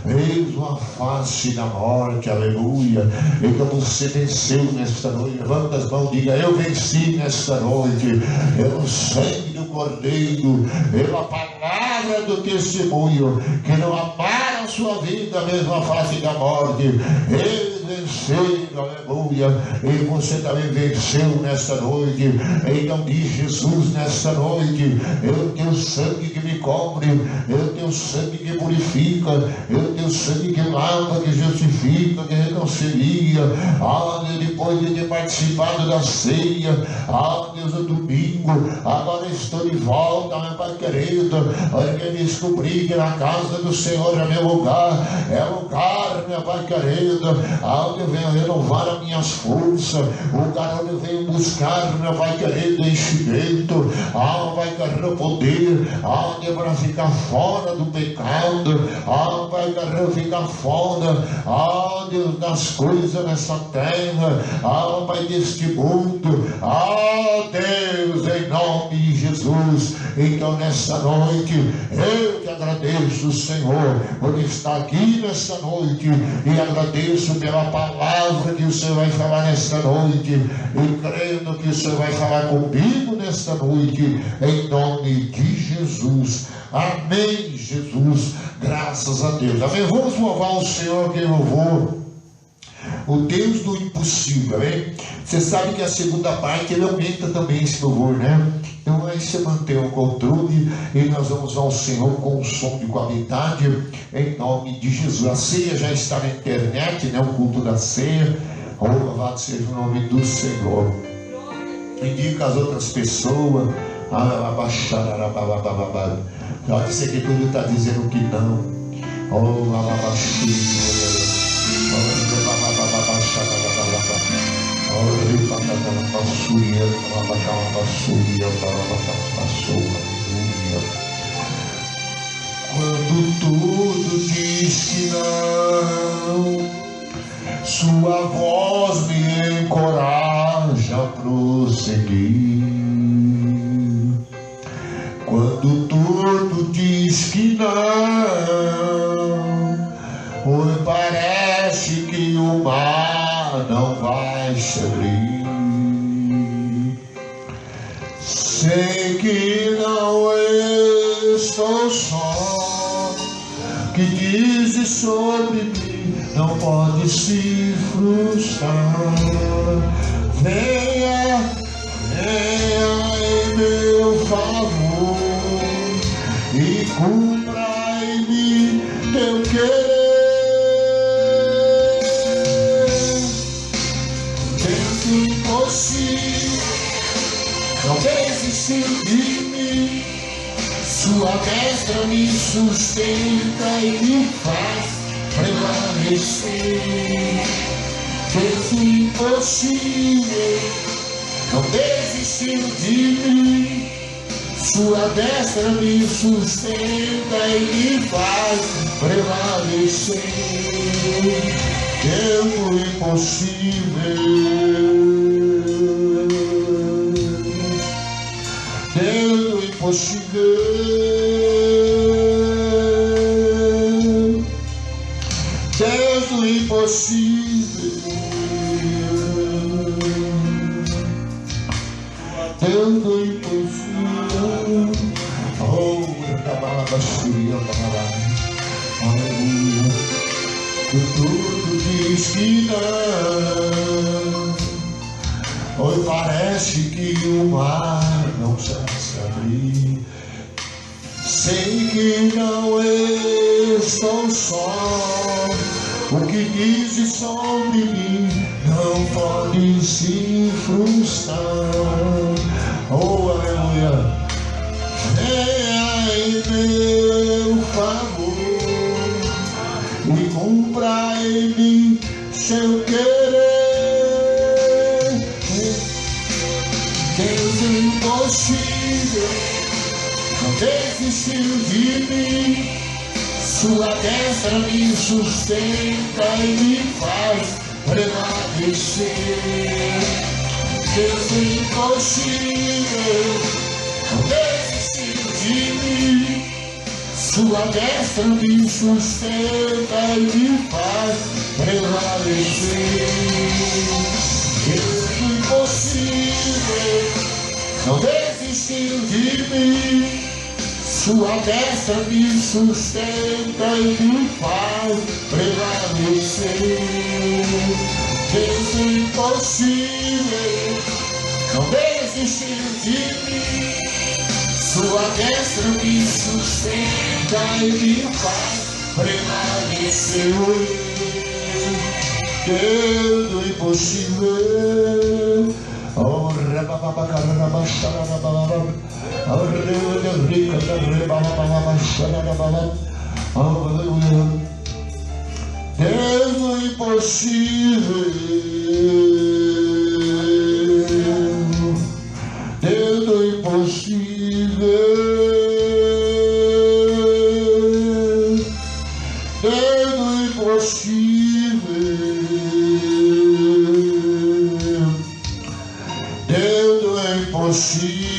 Mesmo a face da morte, aleluia. Então você venceu nesta noite. Levanta as mãos, diga: eu venci nesta noite, pelo sangue do Cordeiro, pela palavra do testemunho, que não amaram a sua vida, mesmo a face da morte. Ele venceu, aleluia. E você também venceu nesta noite. Em nome de Jesus, nesta noite, eu tenho sangue que me cobre, eu tenho sangue que purifica, eu tenho sangue que lava, que justifica, que reconcilia. Deus, depois de ter participado da ceia, Deus, no domingo, agora estou de volta, meu Pai querido. Olha, que eu descobri que na casa do Senhor é meu lugar, meu Pai querido, onde eu venho renovar as minhas forças, o lugar onde eu venho buscar, meu Pai querido, enchimento, vai querer o poder, onde eu vou ficar fora do pecado, vai querer ficar fora, Deus, das coisas nessa terra, Pai, deste mundo, Deus, em nome de Jesus. Então nessa noite eu te agradeço, Senhor, por estar aqui nessa noite, e agradeço pela palavra que o Senhor vai falar nesta noite, e crendo que o Senhor vai falar comigo nesta noite, em nome de Jesus. Amém, Jesus, graças a Deus. Amém. Vamos louvar o Senhor, que louvor, o Deus do impossível, amém? Você sabe que a segunda parte ele aumenta também esse louvor, né? Então aí você mantém o controle, e nós vamos ao Senhor com um som de qualidade, em nome de Jesus. A ceia já está na internet, né? O culto da ceia. Louvado seja o nome do Senhor. Indica as outras pessoas. Olha, isso aqui tudo está dizendo que não. Quando tudo diz que não, sua voz me encoraja a prosseguir. Quando tudo diz que não, parece que o mar não vai se abrir. Sei que não estou só, que dizes sobre mim não pode se frustrar. Venha em meu favor e cumpra em mim teu querer. Tento impossível, não desistiu de mim. Sua destra me sustenta e me faz prevalecer. Tento impossível, não desistiu de mim. Sua destra me sustenta e me faz prevalecer. Tempo impossível, tempo impossível, tempo impossível. Tanto impossível. Oh, aleluia. Tudo diz que não. Oi, parece que o mar não se abrir. Sei que não estou só. O que dizes sobre mim não pode se frustrar. Oh, aleluia. Venha em meu favor e cumpra em mim seu querer. Deus impossível não desistiu de mim. Sua destra me sustenta e me faz prevalecer. Deus impossível não desistiu de mim. Sua destra me sustenta e me faz prevalecer. Deus do impossível não desistiu de mim. Sua destra me sustenta e me faz prevalecer. Deus do impossível não desistiu de mim. Sua destra me sustenta e me faz prevalecer. Deus do impossível. Oh, Deus do impossível. Deus do impossível. Deus do impossível. Deus do impossível.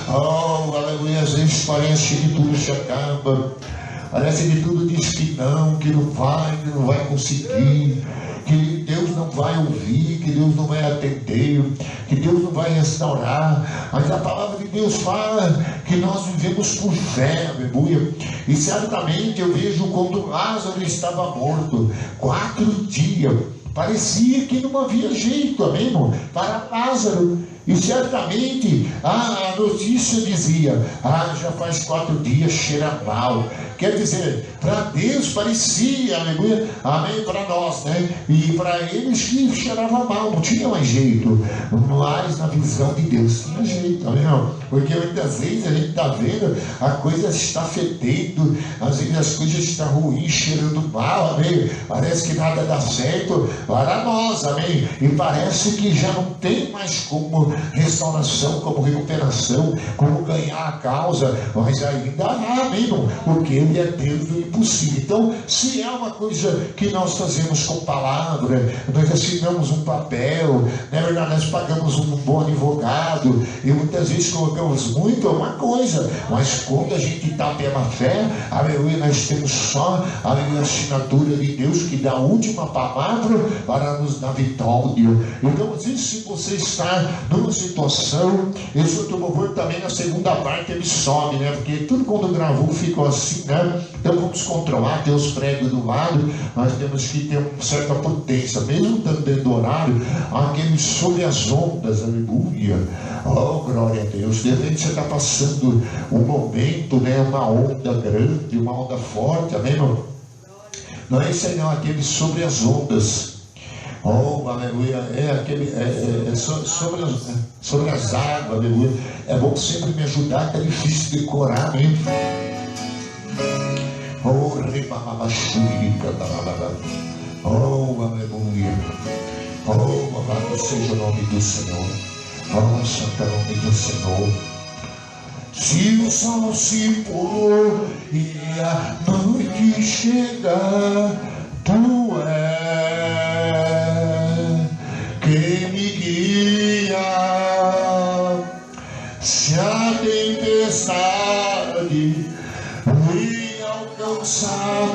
Oh, aleluia. Às vezes parece que tudo se acaba. Parece que tudo diz que não vai conseguir, que Deus não vai ouvir, que Deus não vai atender, que Deus não vai restaurar. Mas a palavra de Deus fala que nós vivemos por fé, aleluia. E certamente eu vejo quando Lázaro estava morto, 4 dias, parecia que não havia jeito, amém, irmão, para Lázaro. E certamente a notícia dizia: já faz 4 dias, cheira mal. Quer dizer, para Deus parecia, aleluia, amém, para nós, né? E para eles que cheirava mal, não tinha mais jeito. Mas na visão de Deus tinha jeito, amém, não? Porque muitas vezes a gente está vendo, a coisa está fedendo, às vezes as coisas estão ruins, cheirando mal, amém? Parece que nada dá certo para nós, amém? E parece que já não tem mais como restauração, como recuperação, como ganhar a causa, mas ainda há, amém, não? Porque Ele é Deus do impossível. Então, se é uma coisa que nós fazemos com palavra, nós assinamos um papel, na verdade nós pagamos um bom advogado, e muitas vezes colocamos muito, é uma coisa, mas quando a gente está pela fé, aleluia, nós temos só a assinatura de Deus que dá a última palavra para nos dar vitória. Então, às vezes, se você está numa situação, esse outro louvor também na segunda parte ele sobe, né? Porque tudo quando gravou ficou assim, né? Então vamos controlar, ter os pregos do lado, nós temos que ter uma certa potência, mesmo estando dentro do horário, aquele sobre as ondas, aleluia. Oh, glória a Deus. De repente você está passando um momento, né? Uma onda grande, uma onda forte, amém, irmão? Não é isso aí, não, aquele sobre as ondas. Oh, aleluia, sobre as águas, aleluia. É bom sempre me ajudar, que é difícil decorar, né? Oh, oh, aleluia. Oh, louvado seja o nome do Senhor. Oh, santo é o nome do Senhor. Se o sol se pôr e a noite chegar, Tu és quem me guia. Se a tempestade me alcançar,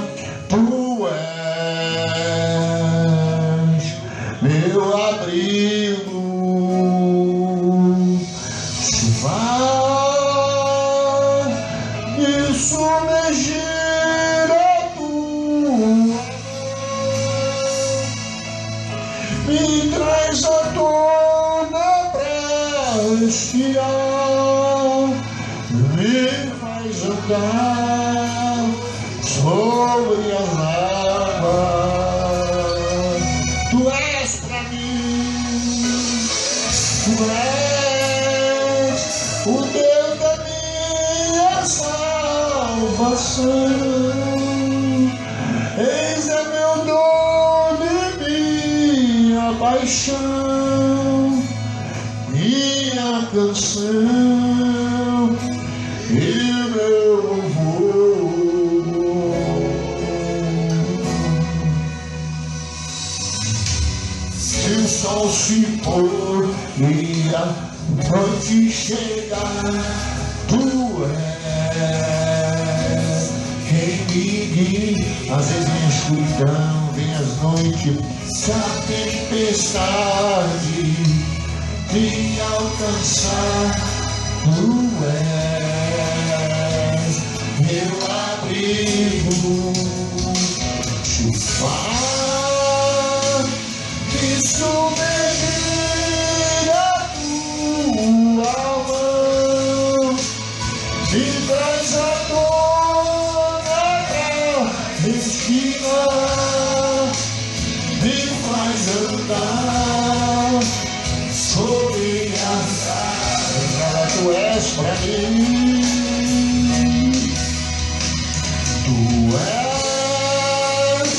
Tu és meu abrigo. Se vai me submergir, me traz à tona pra espiar, me faz andar sobre as águas. Tu és pra mim, Tu és o Deus da minha salvação. Eis é meu dom e minha paixão, minha canção e meu louvor. Se o sol se pôr e a noite chega, tu és quem me guia. Às vezes vem a escuridão, vem as noites, se a tempestade te alcançar, tu és meu abrigo. Chuva que submergir a tua mão e traz a tona pra respirar e faz andar sobre as águas. Tu és pra mim, tu és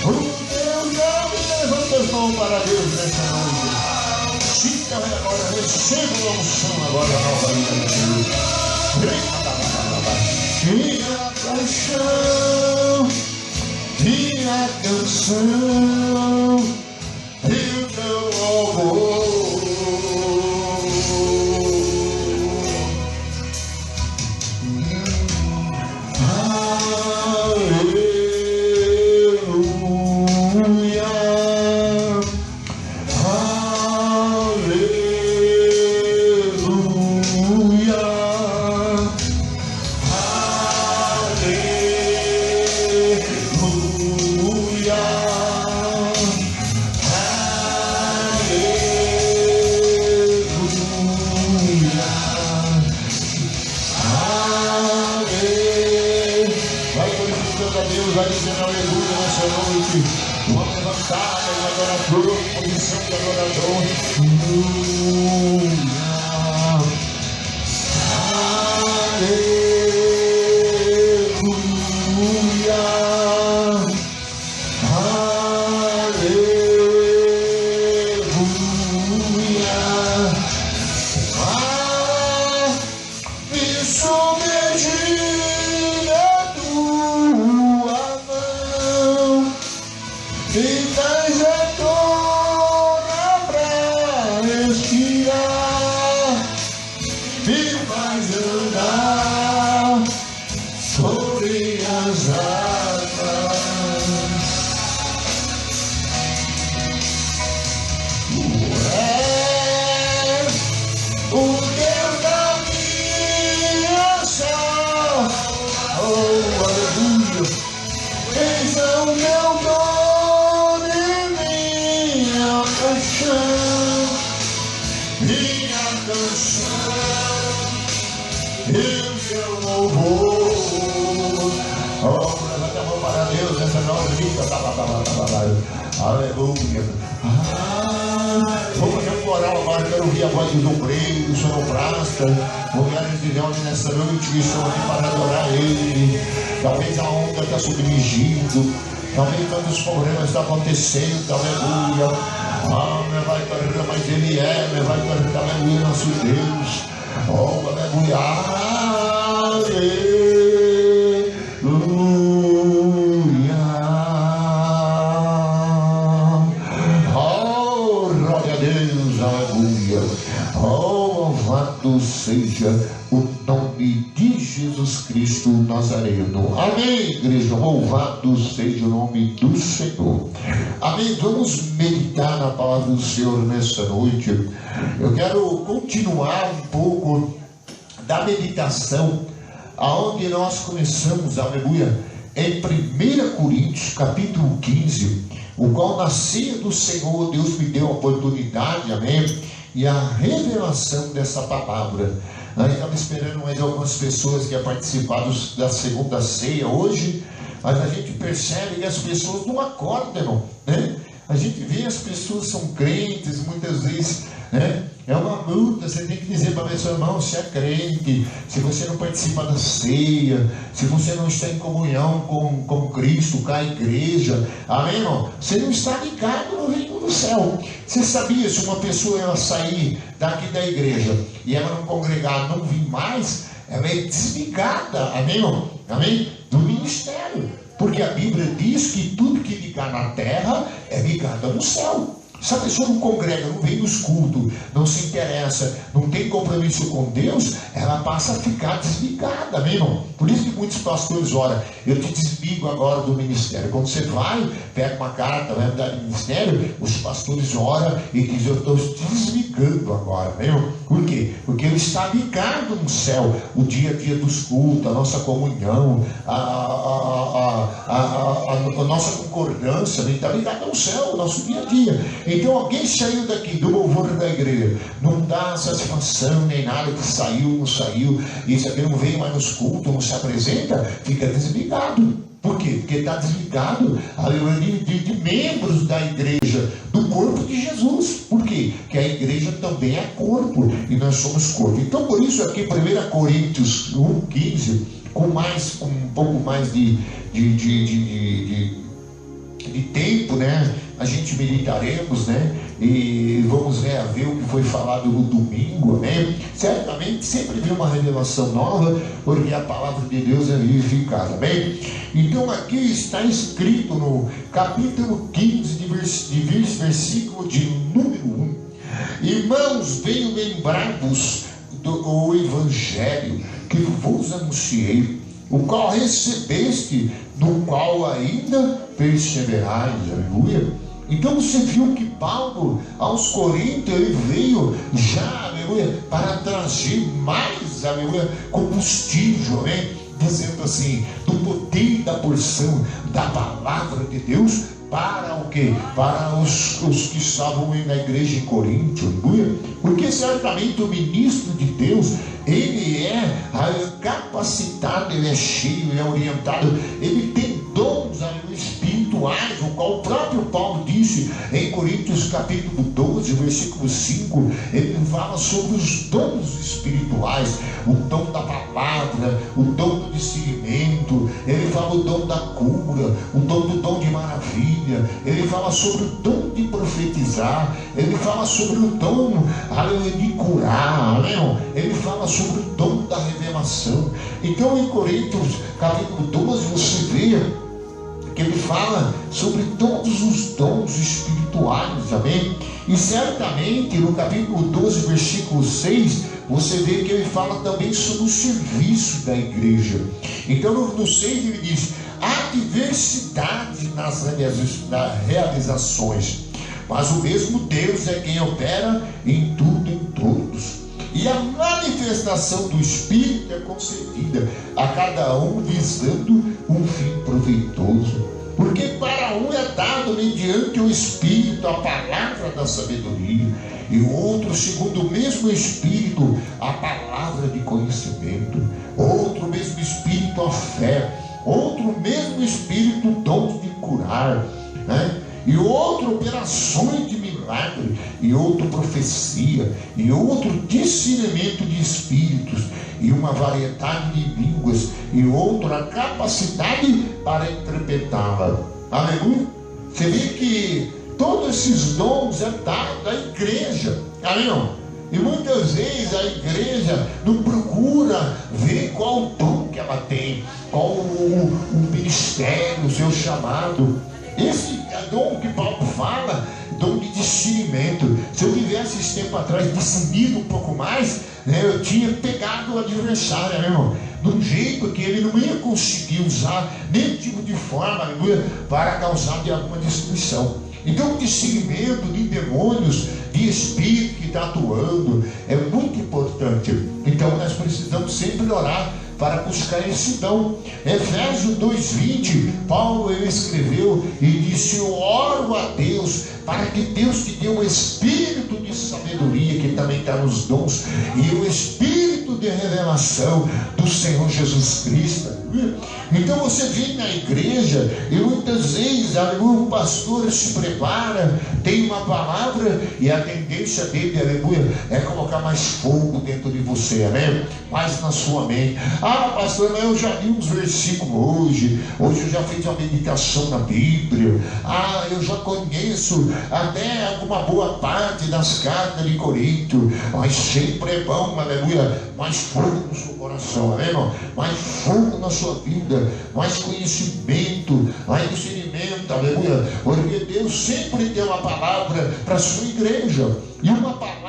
o Deus da minha. Levanta as mãos para Deus nessa noite. Sinta agora, receba a unção agora novamente. Minha paixão, minha canção e o teu louvor. Vai dizendo aleluia nessa noite. Vamos levantar em adorador, posição de adorador. Aleluia. Aleluia. Me submergir a tua e traz a tona pra respirar e faz andar sobre as águas. Tu és o Deus da minha salvação. Oh, aleluia. Eis o meu dom e minha paixão, minha canção e o teu louvor. Oh, levanta a mão para Deus nessa noite. Aleluia. Vamos fazer um coral agora. Quero ouvir a voz do obreiro, do sonoplasta, mulheres de homens nessa noite que estão aqui para adorar Ele. Talvez a onda está submergindo, talvez tantos problemas estão acontecendo. Aleluia. Vai cantar, mas Ele é, vai cantar, aleluia, nosso Deus. Oh, aleluia. Aleluia. Oh, glória a Deus, aleluia. Oh, louvado seja o nome de Jesus Cristo Nazareno. Amém, igreja. Louvado seja o nome do Senhor. Amém. Vamos meditar na palavra do Senhor nessa noite. Eu quero continuar um pouco da meditação aonde nós começamos, aleluia, em 1 Coríntios capítulo 15, o qual na ceia do Senhor Deus me deu a oportunidade, amém, e a revelação dessa palavra. Nós estamos esperando mais algumas pessoas que iam participar da segunda ceia hoje, mas a gente percebe que as pessoas não acordam, né? A gente vê as pessoas são crentes, muitas vezes, né? É uma luta, você tem que dizer para o seu irmão, se é crente, se você não participa da ceia, se você não está em comunhão com Cristo, com a igreja, amém, irmão? Você não está ligado no reino do céu. Você sabia, se uma pessoa ela sair daqui da igreja e ela não congregar, não vir mais, ela é desligada, amém, irmão? Amém? Do ministério. Porque a Bíblia diz que tudo que ligar na terra é ligado no céu. Se a pessoa não congrega, não vem nos cultos, não se interessa, não tem compromisso com Deus, ela passa a ficar desligada, meu irmão. Por isso que muitos pastores oram, eu te desligo agora do ministério. Quando você vai, pega uma carta, vai mudar de ministério, os pastores oram e dizem, eu estou te desligando agora, meu irmão. Por quê? Porque ele está ligado no céu, o dia a dia dos cultos, a nossa comunhão, a nossa concordância, ele está ligado ao céu, o nosso dia a dia. Então alguém saiu daqui do louvor da igreja, não dá satisfação nem nada, que saiu, não saiu, e se alguém não veio mais nos cultos, não se apresenta, fica desligado. Por quê? Porque está desligado de membros da igreja, do corpo de Jesus. Por quê? Porque a igreja também é corpo, e nós somos corpo. Então por isso aqui, 1 Coríntios 1,15, com um pouco mais de tempo, né? A gente meditaremos, né? E vamos ver o que foi falado no domingo, né? Certamente sempre vem uma revelação nova, porque a palavra de Deus é vivificada, amém? Então aqui está escrito no capítulo 15, versículo de número 1: Irmãos, venho lembrar-vos do evangelho que vos anunciei, o qual recebeste, no qual ainda perseverais. Aleluia. Então você viu que Paulo, aos Coríntios, ele veio já, aleluia, para trazer mais, aleluia, combustível, né? Dizendo assim, do poder da porção da palavra de Deus, para o quê? Para os que estavam na igreja em Corinto, aleluia. Porque certamente o ministro de Deus, ele é capacitado, ele é cheio, ele é orientado, ele tem dons espirituais, o qual o próprio Paulo disse em Coríntios capítulo 12, versículo 5, ele fala sobre os dons espirituais, o dom da palavra, o dom do discernimento, ele fala o dom da cura, o dom de maravilha, ele fala sobre o dom de profetizar, ele fala sobre o dom de curar, ele fala sobre o dom da revelação. Então em Coríntios capítulo 12 você vê que ele fala sobre todos os dons espirituais, amém? E certamente no capítulo 12, versículo 6, você vê que ele fala também sobre o serviço da igreja. Então no 6 ele diz, há diversidade nas realizações, mas o mesmo Deus é quem opera em tudo e em todos. E a manifestação do Espírito é concedida a cada um visando um fim proveitoso. Porque para um é dado mediante o Espírito a palavra da sabedoria, e o outro, segundo o mesmo Espírito, a palavra de conhecimento. Outro mesmo Espírito a fé, outro mesmo Espírito o dom de curar, né? E outro operações de milagre, e outro profecia, e outro discernimento de espíritos, e uma variedade de línguas, e outra capacidade para interpretá-la. Aleluia. Você vê que todos esses dons é dado à igreja, amém? E muitas vezes a igreja não procura ver qual o dom que ela tem, qual o ministério, o seu chamado. Esse dom que Paulo fala, dom de discernimento. Se eu tivesse esse tempo atrás discernido um pouco mais, né, eu tinha pegado o adversário, meu irmão, de um jeito que ele não ia conseguir usar nenhum tipo de forma, aleluia, para causar de alguma destruição. Então o discernimento de demônios, de espírito que está atuando, é muito importante. Então nós precisamos sempre orar para buscar esse dom. Efésios 2:20, Paulo ele escreveu e disse, eu oro a Deus para que Deus te dê um espírito de sabedoria, que também está nos dons, e o espírito de revelação do Senhor Jesus Cristo. Então você vem na igreja e muitas vezes o pastor se prepara, tem uma palavra, e a tendência dele, aleluia, é colocar mais fogo dentro de você, amém? Mais na sua mente. Ah, pastor, mas eu já li uns versículos hoje eu já fiz uma meditação na Bíblia, eu já conheço até alguma boa parte das cartas de Corinto, mas sempre é bom, aleluia, mais fogo no seu coração, amém, irmão? Mais fogo na sua sua vida, mais conhecimento, mais discernimento, aleluia, porque Deus sempre tem uma palavra para a sua igreja, e uma palavra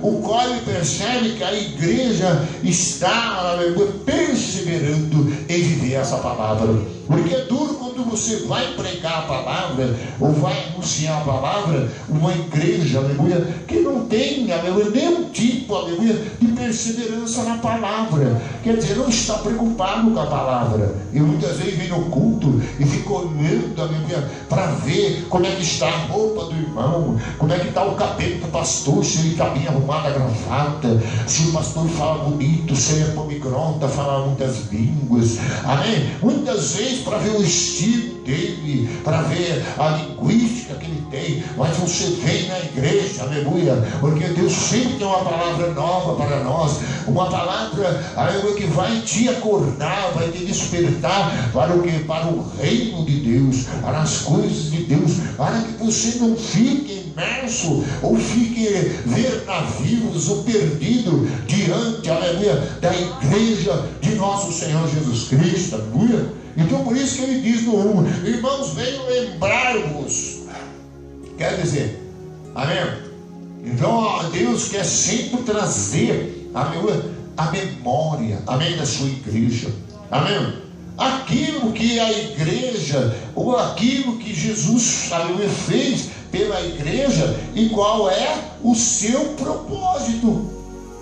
o qual ele percebe que a igreja está, aleluia, perseverando em viver essa palavra, porque é duro quando você vai pregar a palavra, ou vai anunciar a palavra, uma igreja, aleluia, que não tem, aleluia, nenhum tipo, aleluia, de perseverança na palavra, quer dizer, não está preocupado com a palavra, e muitas vezes vem no culto e fica olhando, aleluia, para ver como é que está a roupa do irmão, como é que está o cabelo do pastor, se ele está bem arrumado a gravata, se o pastor fala bonito, se ele é poliglota, fala muitas línguas, amém? Muitas vezes para ver o estilo dele, para ver a linguística que ele tem, mas você vem na igreja, aleluia, porque Deus sempre tem uma palavra nova para nós, uma palavra, aleluia, que vai te acordar, vai te despertar para o que? Para o reino de Deus, para as coisas de Deus, para que você não fique imerso, ou fique ver navios, ou perdido diante, aleluia, da igreja de nosso Senhor Jesus Cristo, aleluia. Então por isso que ele diz no 1, irmãos, venham lembrar-vos, quer dizer, amém? Então Deus quer sempre trazer, aleluia, a memória, amém, da sua igreja, amém? Aquilo que a igreja, ou aquilo que Jesus, aleluia, fez pela igreja, e qual é o seu propósito.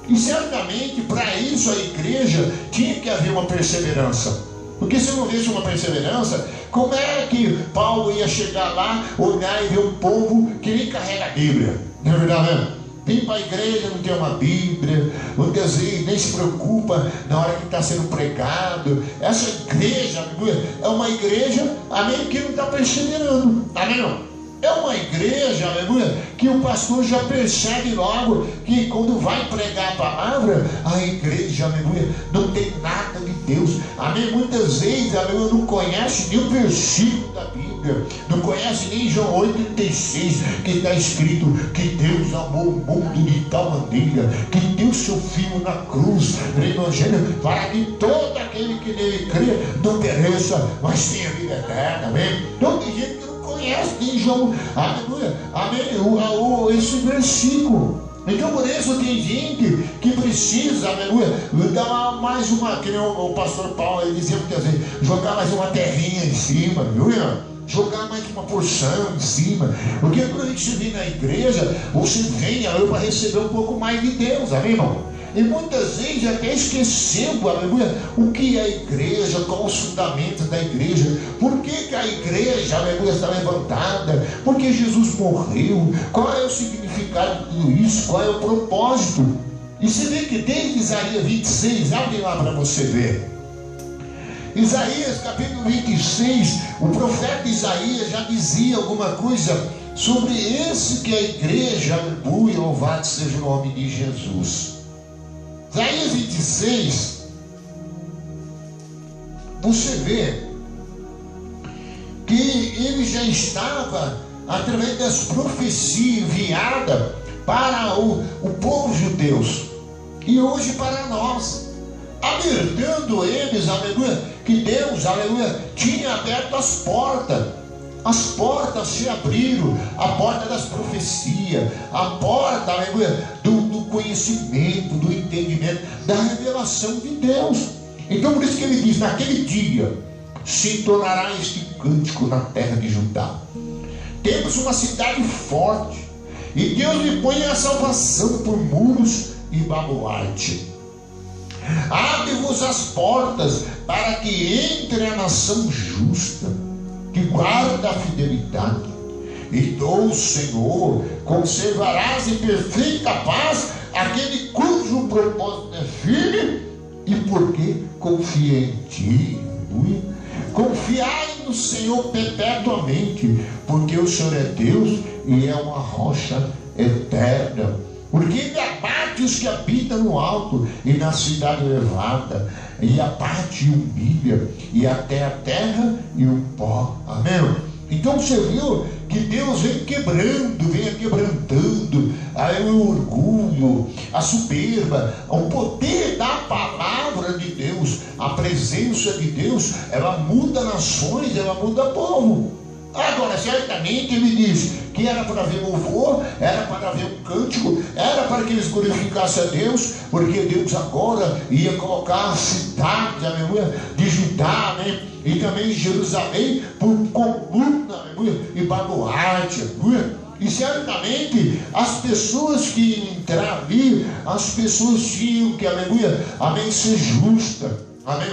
E certamente para isso a igreja tinha que haver uma perseverança, porque se não houvesse uma perseverança, como é que Paulo ia chegar lá, olhar e ver um povo que nem carrega a Bíblia? Não é verdade, né? Vem para a igreja, não tem uma Bíblia, muitas vezes nem se preocupa na hora que está sendo pregado. Essa igreja, aleluia, é uma igreja, amém, que não está perseverando, amém não? É uma igreja, aleluia, que o pastor já percebe logo que quando vai pregar a palavra, a igreja, aleluia, não tem nada de Deus, amém? Muitas vezes, aleluia, não conhece nem o versículo da Bíblia, não conhece nem João 8,36, que está escrito que Deus amou o mundo de tal maneira, que deu seu Filho na cruz, primogênito, para que todo aquele que nele crê não pereça, mas tenha vida eterna, amém? Então tem gente que conhece em João, aleluia, amém, esse versículo. Então por isso tem gente que precisa, aleluia, dar mais uma, que nem o pastor Paulo, ele dizia muitas vezes, jogar mais uma terrinha em cima, aleluia, jogar mais uma porção em cima, porque quando a gente vem na igreja, você vem, aleluia, para receber um pouco mais de Deus, amém, irmão? E muitas vezes até esquecendo, aleluia, o que é a igreja, qual os fundamentos da igreja, por que a igreja, aleluia, está levantada, por que Jesus morreu, qual é o significado de tudo isso, qual é o propósito. E você vê que desde Isaías 26, abre lá para você ver. Isaías capítulo 26, o profeta Isaías já dizia alguma coisa sobre esse que é a igreja, aleluia, louvado seja o nome de Jesus. Isaías 26, você vê que ele já estava, através das profecias enviadas para o povo judeu, e hoje para nós, alertando eles, aleluia, que Deus, aleluia, tinha aberto as portas se abriram, a porta das profecias, a porta, aleluia, do conhecimento, do entendimento, da revelação de Deus. Então por isso que ele diz, naquele dia se entonará este cântico na terra de Judá. Temos uma cidade forte, e Deus lhe põe a salvação por muros e baluarte. Abre-vos as portas para que entre a nação justa, que guarda a fidelidade, e tu, Senhor, conservarás em perfeita paz aquele cujo propósito é firme, e porque confia em ti, aleluia. Confiai no Senhor perpetuamente, porque o Senhor é Deus e é uma rocha eterna. Porque ele abate os que habitam no alto e na cidade elevada, e abate e humilha, e até a terra e o pó. Amém? Então você viu que Deus vem quebrando, vem quebrantando o orgulho, a soberba, o poder da palavra, palavra de Deus, a presença de Deus, ela muda nações, ela muda povo. Agora, certamente ele diz que era para haver louvor, era para haver um cântico, era para que eles glorificassem a Deus, porque Deus agora ia colocar a cidade, aleluia, de Judá, né? E também Jerusalém por coluna, aleluia, e baluarte, aleluia. E certamente as pessoas que iam entrar ali, as pessoas tinham que, aleluia, amém, ser justa, amém,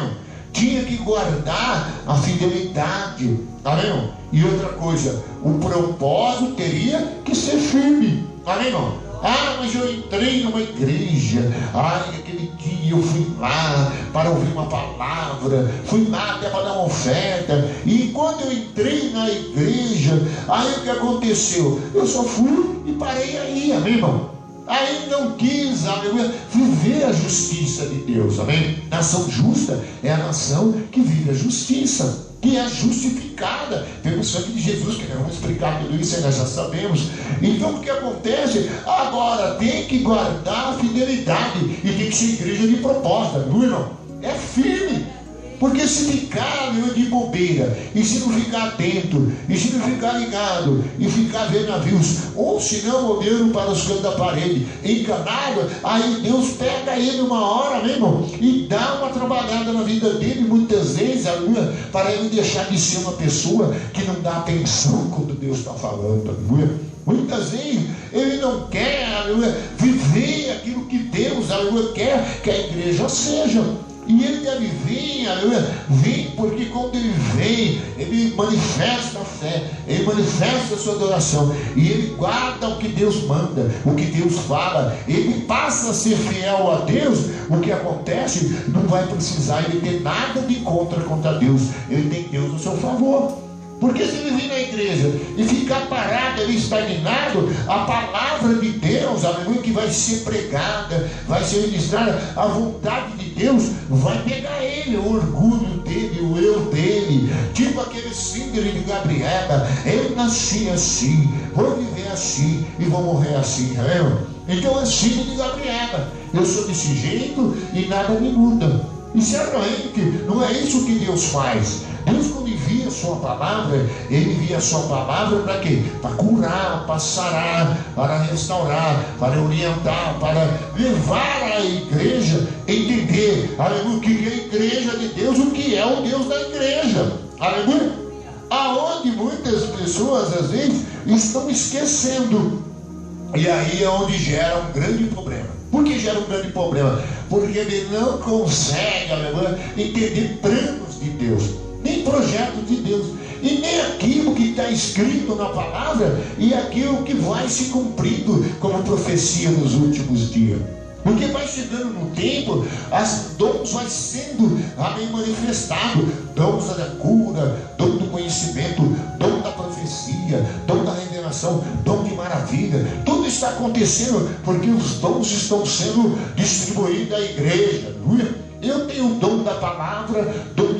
tinha que guardar a fidelidade, amém. E outra coisa, o propósito teria que ser firme, amém, irmão? Ah, mas eu entrei numa igreja, aquele dia eu fui lá para ouvir uma palavra, fui lá até para dar uma oferta, e quando eu entrei na igreja, aí o que aconteceu? Eu só fui e parei aí, amém, irmão? Aí não quis, aleluia, viver a justiça de Deus, amém? Nação justa é a nação que vive a justiça, que é justificada pelo sangue de Jesus, que nós vamos explicar tudo isso, nós já sabemos. Então o que acontece? Agora tem que guardar a fidelidade, e tem que ser igreja de proposta, não, irmão? É firme. Porque se ficar de bobeira, e se não ficar atento, e se não ficar ligado, e ficar vendo navios, ou se não olhando para os cantos da parede, enganado, aí Deus pega ele uma hora mesmo e dá uma trabalhada na vida dele, muitas vezes, aleluia, para ele deixar de ser uma pessoa que não dá atenção quando Deus está falando, aleluia. Muitas vezes ele não quer, aleluia, viver aquilo que Deus, aleluia, quer que a igreja seja. E ele deve vir, aleluia, vem, porque quando ele vem, ele manifesta a fé, ele manifesta a sua adoração, e ele guarda o que Deus manda, o que Deus fala, ele passa a ser fiel a Deus. O que acontece? Não vai precisar ele ter nada de contra Deus, ele tem Deus a seu favor. Porque se ele vir na igreja e ficar parado ali, estagnado, a palavra de Deus, aleluia, que vai ser pregada, vai ser ministrada, a vontade de Deus vai pegar ele, o orgulho dele, o eu dele, tipo aquele síndrome de Gabriela. Eu nasci assim, vou viver assim e vou morrer assim, amém? Então é síndrome de Gabriela, eu sou desse jeito e nada me muda. E certamente não é isso que Deus faz. Deus, quando envia a sua palavra, ele envia a sua palavra para quê? Para curar, para sarar, para restaurar, para orientar, para levar a igreja a entender, aleluia, o que é a igreja de Deus, o que é o Deus da igreja, aleluia. Aonde muitas pessoas às vezes estão esquecendo, e aí é onde gera um grande problema. Por que gera um grande problema? Porque ele não consegue, aleluia, entender planos de Deus, nem projetos de Deus, e nem aquilo que está escrito na palavra, e aquilo que vai se cumprindo como profecia nos últimos dias. Porque vai chegando no tempo, as dons vai sendo, amém, manifestado, dons da cura, dom do conhecimento, dom da profecia, dom da revelação, dom de maravilha. Tudo está acontecendo porque os dons estão sendo distribuídos à igreja, não é? Eu tenho o dom da palavra, dom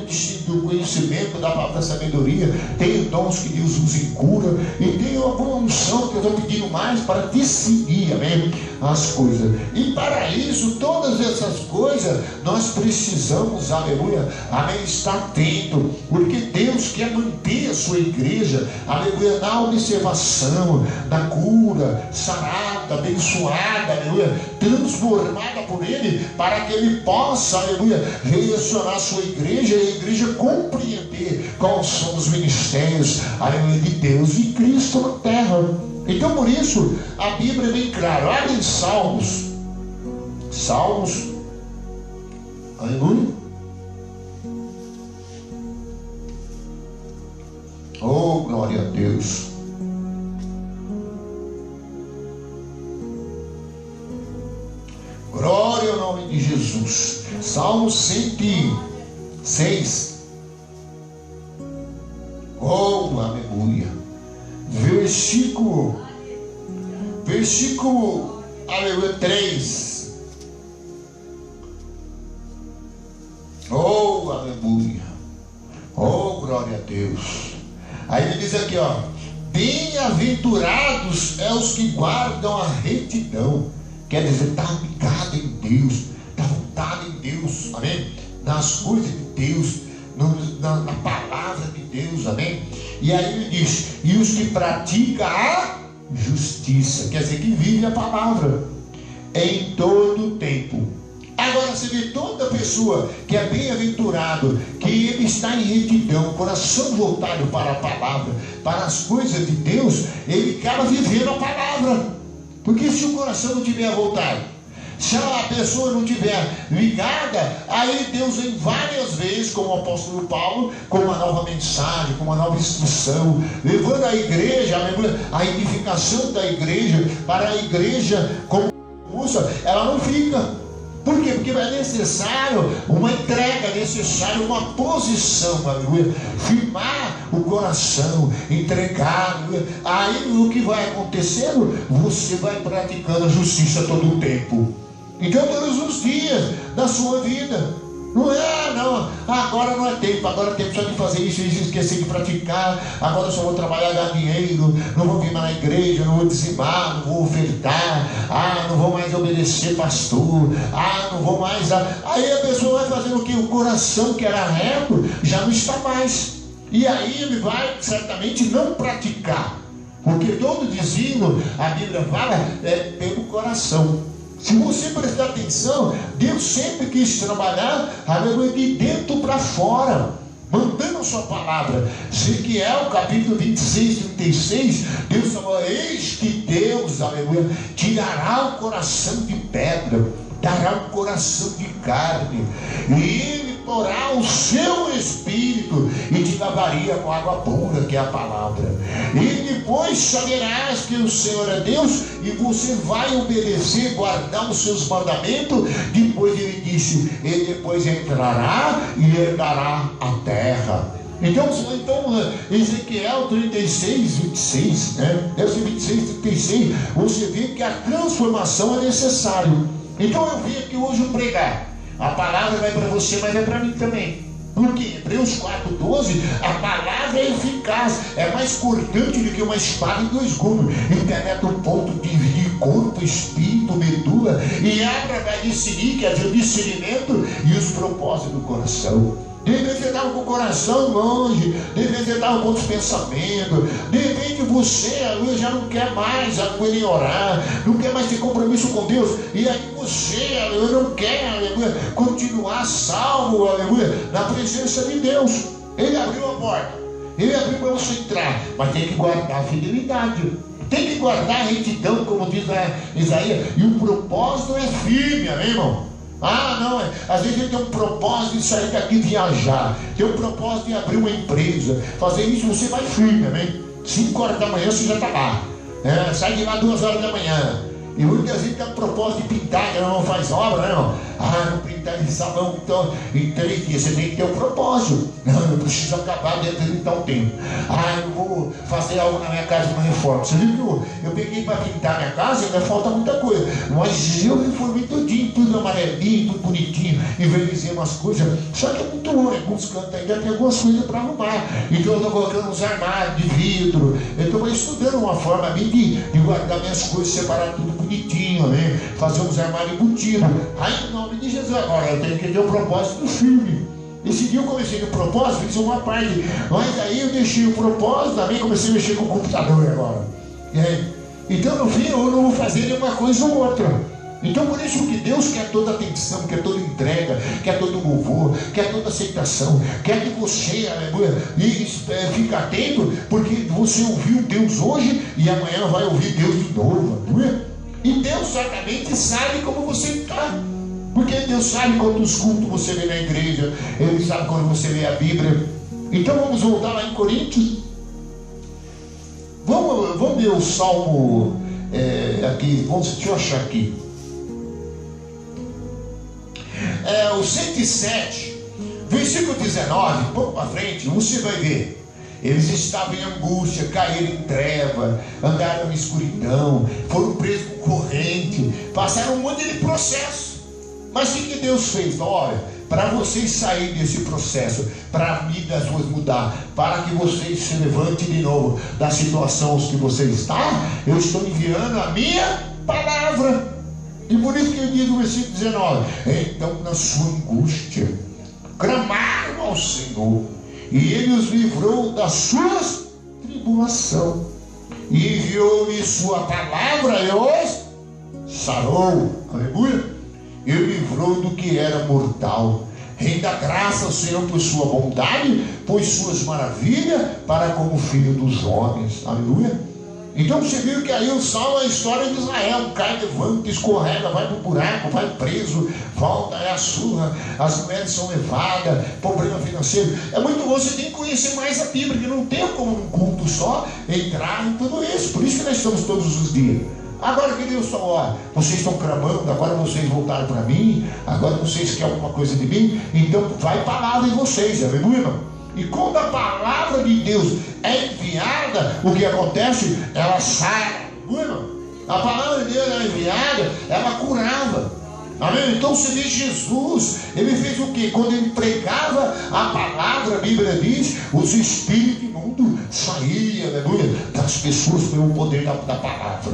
do conhecimento, da palavra da sabedoria, tenho dons que Deus usa em cura, e tenho alguma unção que eu estou pedindo mais para discernir, amém, as coisas. E para isso, todas essas coisas, nós precisamos, aleluia, amém, estar atento, porque Deus quer manter a sua igreja, aleluia, na observação, na cura, sarada, abençoada, aleluia, transformada por Ele, para que Ele possa, aleluia, relacionar a sua igreja, e a igreja compreender quais são os ministérios, aleluia, de Deus e Cristo na terra. Então, por isso, a Bíblia é bem clara. Olha em Salmos, aleluia. Oh, glória a Deus. Glória ao nome de Jesus. Salmo 106. Oh, aleluia. Versículo, aleluia, 3. Oh, aleluia. Oh, glória a Deus. Aí ele diz aqui, ó: bem-aventurados é os que guardam a retidão. Quer dizer, está ligado em Deus, está voltado em Deus, amém? Nas coisas de Deus, na palavra de Deus, amém? E aí ele diz, e os que praticam a justiça, quer dizer, que vive a palavra em todo o tempo. Agora você vê toda pessoa que é bem-aventurado, que ele está em retidão, coração voltado para a palavra, para as coisas de Deus, ele acaba vivendo a palavra. Porque se o coração não tiver voltado, se a pessoa não tiver ligada, aí Deus vem várias vezes, como o apóstolo Paulo, com uma nova mensagem, com uma nova instrução, levando a igreja, a edificação da igreja, para a igreja como ela não fica. Por quê? Porque é necessário uma entrega, é necessário uma posição, aleluia. Firmar o coração, entregar, aleluia. Aí o que vai acontecendo? Você vai praticando a justiça todo o tempo. Então todos os dias da sua vida. Não é, não, agora não é tempo, agora é tempo só de fazer isso e esquecer de praticar. Agora eu só vou trabalhar, ganhar dinheiro, não vou vir mais na igreja, não vou dizimar, não vou ofertar, não vou mais obedecer pastor, não vou mais. Aí a pessoa vai fazendo o que? O coração que era reto já não está mais. E aí ele vai certamente não praticar, porque todo desígnio, a Bíblia fala, é pelo coração. Se você prestar atenção, Deus sempre quis trabalhar, aleluia, de dentro para fora, mandando a sua palavra. Ezequiel, capítulo 26, 36, Deus falou, eis que Deus, aleluia, tirará o coração de pedra, dará um coração de carne, e ele porá o seu espírito e te lavaria com água pura, que é a palavra. E depois saberás que o Senhor é Deus, e você vai obedecer, guardar os seus mandamentos. Depois ele disse, e depois entrará e herdará a terra. Então Ezequiel 36, 26, né? Esse 26, 36, você vê que a transformação é necessária. Então eu vim aqui hoje pregar. A palavra vai para você, mas é para mim também. Porque Hebreus 4,12, a palavra é eficaz, é mais cortante do que uma espada em dois gumes, e penetra o ponto de corpo, espírito, medula, e abre para discernir, que é o discernimento e os propósitos do coração. De repente você estava com o coração longe, de repente você estava com outros pensamentos, de repente você já não quer mais nem orar, não quer mais ter compromisso com Deus, e aí você não quer continuar salvo, na presença de Deus. Ele abriu a porta, ele abriu para você entrar, mas tem que guardar a fidelidade, tem que guardar a retidão, como diz Isaías, e o propósito é firme, amém, irmão? Não, às vezes ele tem um propósito de sair daqui e viajar, tem um propósito de abrir uma empresa, fazer isso, você vai firme, amém? 5 horas da manhã você já está lá, sai de lá 2 horas da manhã, e muitas vezes tem um propósito de pintar, que não faz obra, não pintar de salão então, em 3 dias, você tem que ter um propósito. Não, eu preciso acabar dentro de tal tempo. Eu vou fazer algo na minha casa, uma reforma. Você viu que eu peguei para pintar minha casa, ainda falta muita coisa, mas eu reformei tudinho, tudo amarelinho, tudo bonitinho, envelhecei umas coisas, só que é muito ruim, alguns cantos ainda tem algumas coisas para arrumar. Então eu estou colocando uns armários de vidro, eu estou estudando uma forma de guardar minhas coisas, separar tudo bonitinho, né? Fazer uns armários embutidos. Aí em nome de Jesus, agora eu tenho que ter um propósito firme. Esse dia eu comecei no propósito, fiz uma parte, mas aí eu deixei o propósito, também comecei a mexer com o computador agora. Então no fim eu não vou fazer nenhuma coisa ou outra. Então por isso que Deus quer toda atenção, quer toda entrega, quer todo louvor, quer toda aceitação, quer que você, aleluia, fique atento, porque você ouviu Deus hoje e amanhã vai ouvir Deus de novo, aleluia. E Deus certamente sabe como você está, porque Deus sabe quantos cultos você vê na igreja, Ele sabe quando você lê a Bíblia. Então vamos voltar lá em Coríntios. Vamos ler o Salmo aqui, deixa eu achar aqui. O 107, versículo 19, pouco para frente, você vai ver. Eles estavam em angústia, caíram em treva, andaram em escuridão, foram presos com corrente, passaram um monte de processo. Mas o que Deus fez? Olha, para vocês saírem desse processo, para a vida suas mudar, para que vocês se levantem de novo da situação que você está, eu estou enviando a minha palavra. E por isso que ele diz no versículo 19: então na sua angústia clamaram ao Senhor, e Ele os livrou das suas tribulação, e enviou-lhe sua palavra e os sarou. Aleluia. E livrou do que era mortal. Renda graça ao Senhor por sua bondade, por suas maravilhas para com o filho dos homens. Aleluia. Então você viu que aí o salmo é a história de Israel: cai, levanta, escorrega, vai para o buraco, vai preso, volta, é a surra, as mulheres são levadas, problema financeiro. É muito bom, você tem que conhecer mais a Bíblia, porque não tem como um culto só entrar em tudo isso. Por isso que nós estamos todos os dias. Agora que Deus falou: ó, vocês estão clamando, agora vocês voltaram para mim, agora vocês querem alguma coisa de mim, então vai palavra em vocês, aleluia, irmão. E quando a palavra de Deus é enviada, o que acontece? Ela sai. A palavra de Deus é enviada, ela curava. Amém? Então você vê Jesus, ele fez o que? Quando ele pregava a palavra, a Bíblia diz, os espíritos imundos saíam, aleluia, das pessoas pelo poder da palavra.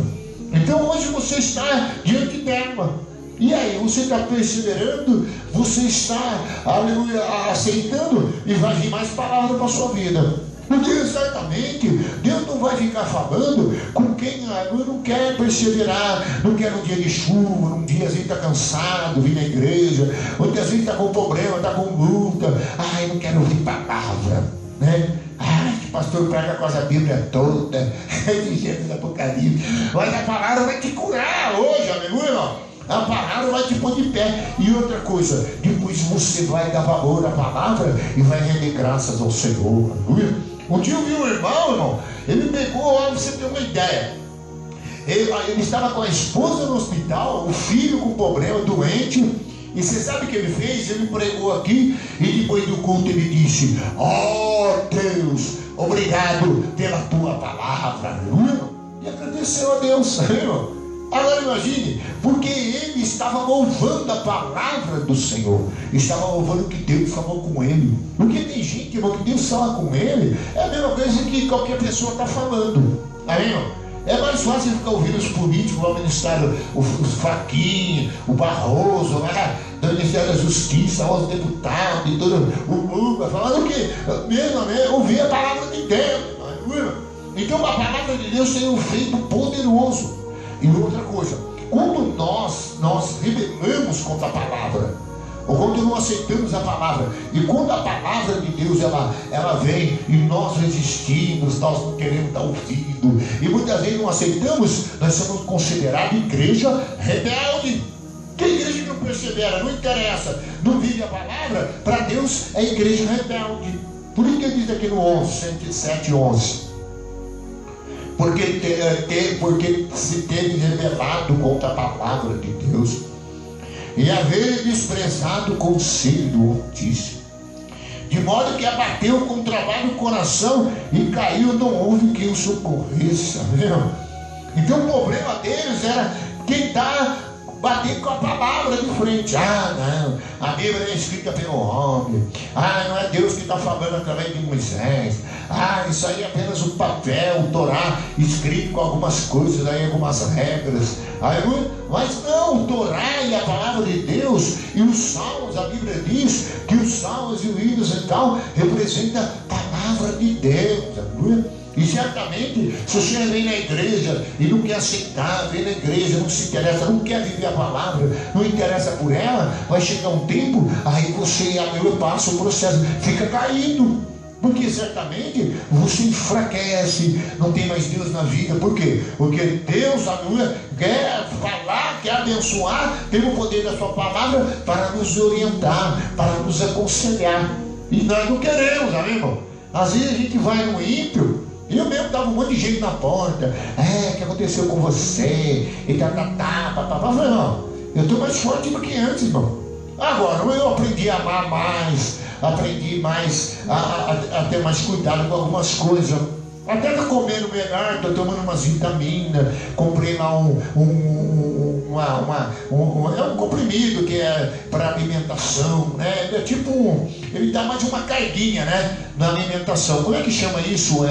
Então hoje você está diante dela. E aí, você está perseverando? Você está, aleluia, aceitando? E vai vir mais palavras para a sua vida. Porque certamente Deus não vai ficar falando com quem não quer perseverar, não quer num dia de chuva, num dia às vezes está cansado, vir na igreja, muitas vezes está com problema, está com luta. Ai, não quero ouvir palavra, né? Ai, que pastor prega com a Bíblia toda, de Gênesis, Apocalipse. Mas a palavra vai te curar hoje, aleluia. A palavra vai te pôr de pé. E outra coisa, depois você vai dar valor à palavra e vai render graças ao Senhor. Aleluia. Um dia eu vi um irmão, ele pegou, olha, você tem uma ideia. Ele estava com a esposa no hospital, o filho com problema, doente. E você sabe o que ele fez? Ele pregou aqui e depois do culto ele disse: ó Deus, obrigado pela tua palavra. Aleluia. E agradeceu a Deus, irmão. Agora imagine, porque ele estava louvando a palavra do Senhor, estava louvando o que Deus falou com ele. Porque tem gente, irmão, que Deus fala com ele, é a mesma coisa que qualquer pessoa está falando. Amém, irmão? É mais fácil ficar ouvindo os políticos, o ministério, os Faquinha, o Barroso, né? Do Ministério da Justiça, os deputados, e todo o Lula, falando o quê? Mesmo, ouvir a palavra de Deus. Então a palavra de Deus tem um efeito poderoso. E outra coisa, quando nós rebelamos contra a palavra, ou quando não aceitamos a palavra, e quando a palavra de Deus ela vem e nós resistimos, nós não queremos dar ouvido, e muitas vezes não aceitamos, nós somos considerados igreja rebelde. Que igreja que não persevera, não interessa, não vive a palavra, para Deus é igreja rebelde. Por isso que ele diz aqui no 7:11. Porque se teve rebelado contra a palavra de Deus, e haver desprezado o conselho do Altíssimo, de modo que abateu com trabalho o coração e caiu, não houve quem o socorresse. Então o problema deles era tentar bater com a palavra de frente. Não, a Bíblia é escrita pelo homem. Não é Deus que está falando através de Moisés. Isso aí é apenas um papel, um Torá escrito com algumas coisas, aí, algumas regras. Mas não, o Torá e a palavra de Deus e os salmos, a Bíblia diz que os salmos e os hinos e tal representam a palavra de Deus. E certamente, se você vem na igreja e não quer aceitar, vem na igreja, não se interessa, não quer viver a palavra, não interessa por ela, vai chegar um tempo, aí você passa o processo, fica caído. Porque certamente você enfraquece, não tem mais Deus na vida. Por quê? Porque Deus, aleluia, quer falar, quer abençoar, tem o poder da sua palavra para nos orientar, para nos aconselhar. E nós não queremos, amém, irmão? Às vezes a gente vai no ímpio. Eu mesmo dava um monte de gente na porta. O que aconteceu com você? E papapá. Não, eu estou mais forte do que antes, irmão. Agora, eu aprendi a amar mais, aprendi mais a ter mais cuidado com algumas coisas. Até estou comendo melhor, estou tomando umas vitaminas, comprei lá um comprimido que é para alimentação, né? É tipo, ele dá mais uma carguinha, né, na alimentação. Como é que chama isso?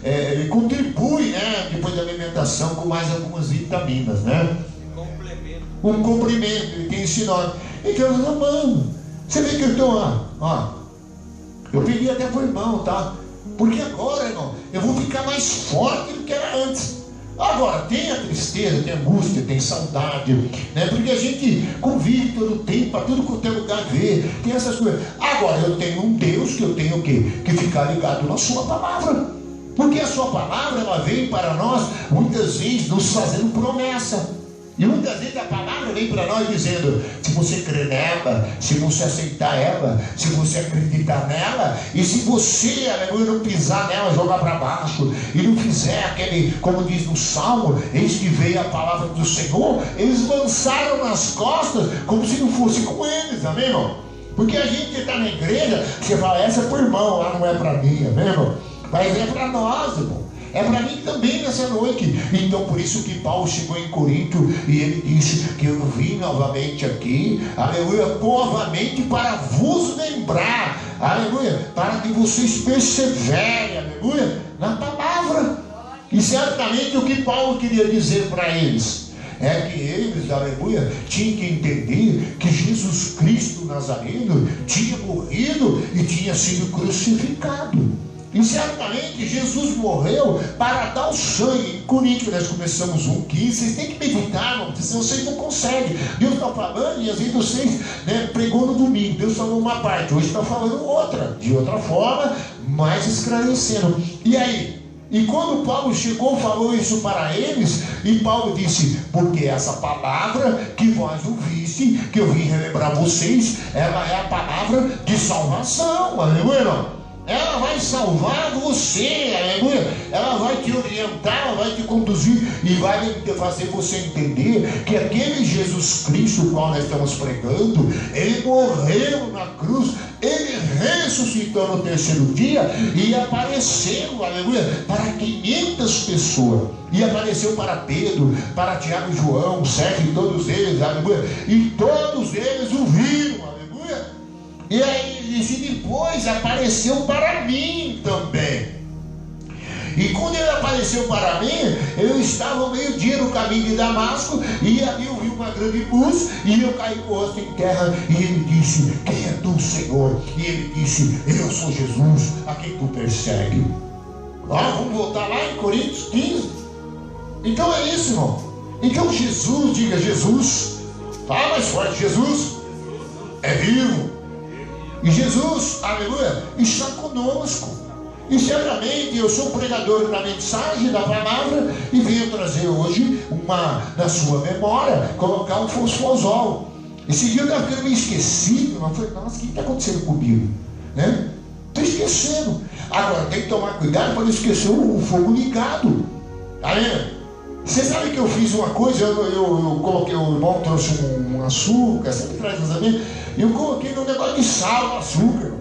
Ele contribui, né, depois da alimentação com mais algumas vitaminas, né? um cumprimento, ele tem esse nome. Então nós amamos. Você vê que eu estou, ó, eu pedi até para o irmão, tá? Porque agora, irmão, eu vou ficar mais forte do que era antes. Agora, tem a tristeza, tem a angústia, tem saudade, né? Porque a gente convive todo o tempo, para tudo quanto é lugar ver, tem essas coisas. Agora, eu tenho um Deus que eu tenho que ficar ligado na sua palavra. Porque a sua palavra, ela vem para nós, muitas vezes, nos fazendo promessa. E muitas vezes a palavra vem para nós dizendo, se você crer nela, se você aceitar ela, se você acreditar nela, e se você, aleluia, não pisar nela, jogar para baixo, e não fizer aquele, como diz no Salmo, eis que veio a palavra do Senhor, eles lançaram nas costas, como se não fosse com eles, amém, irmão? Porque a gente está na igreja, você fala, essa é para o irmão, lá não é para mim, amém, irmão? Mas é para nós, irmão. É para mim também nessa noite. Então por isso que Paulo chegou em Corinto e ele disse que eu vim novamente aqui, aleluia, novamente para vos lembrar, aleluia, para que vocês perseverem, aleluia, na palavra. E certamente o que Paulo queria dizer para eles é que eles, aleluia, tinham que entender que Jesus Cristo Nazareno tinha morrido e tinha sido crucificado. E certamente Jesus morreu para dar o sangue. Em Coríntios nós começamos 1:15. Vocês têm que meditar, irmão, senão vocês não conseguem. Deus está falando e às vezes vocês, né, pregou no domingo. Deus falou uma parte, hoje está falando outra, de outra forma, mais esclarecendo. E aí? E quando Paulo chegou, falou isso para eles, e Paulo disse, porque essa palavra que vós ouviste, que eu vim relembrar vocês, ela é a palavra de salvação, aleluia. Ela vai salvar você, aleluia. Ela vai te orientar, ela vai te conduzir e vai fazer você entender que aquele Jesus Cristo, o qual nós estamos pregando, ele morreu na cruz, ele ressuscitou no terceiro dia e apareceu, aleluia, para 500 pessoas. E apareceu para Pedro, para Tiago e João, Sérgio, todos eles, aleluia. E todos eles o viram, aleluia. E aí ele disse, depois apareceu para mim também. E quando ele apareceu para mim, eu estava ao meio-dia no caminho de Damasco, e ali eu vi uma grande luz, e eu caí com o rosto em terra, e ele disse, quem é tu, Senhor? E ele disse, eu sou Jesus, a quem tu persegue. Vamos voltar lá em Coríntios 15. Então é isso, irmão. Então Jesus, diga Jesus, fala mais forte, Jesus é vivo. E Jesus, aleluia, está conosco. E certamente eu sou pregador da mensagem, da palavra, e venho trazer hoje na sua memória, colocar um fosfosol. Esse dia eu estava ficando meio esquecido, eu falei, nossa, o que está acontecendo comigo? Né? Estou esquecendo. Agora tem que tomar cuidado para não esquecer o fogo ligado. Amém? Você sabe que eu fiz uma coisa, eu coloquei, o irmão trouxe um açúcar, sempre traz os amigos, e eu coloquei num negócio de sal no açúcar,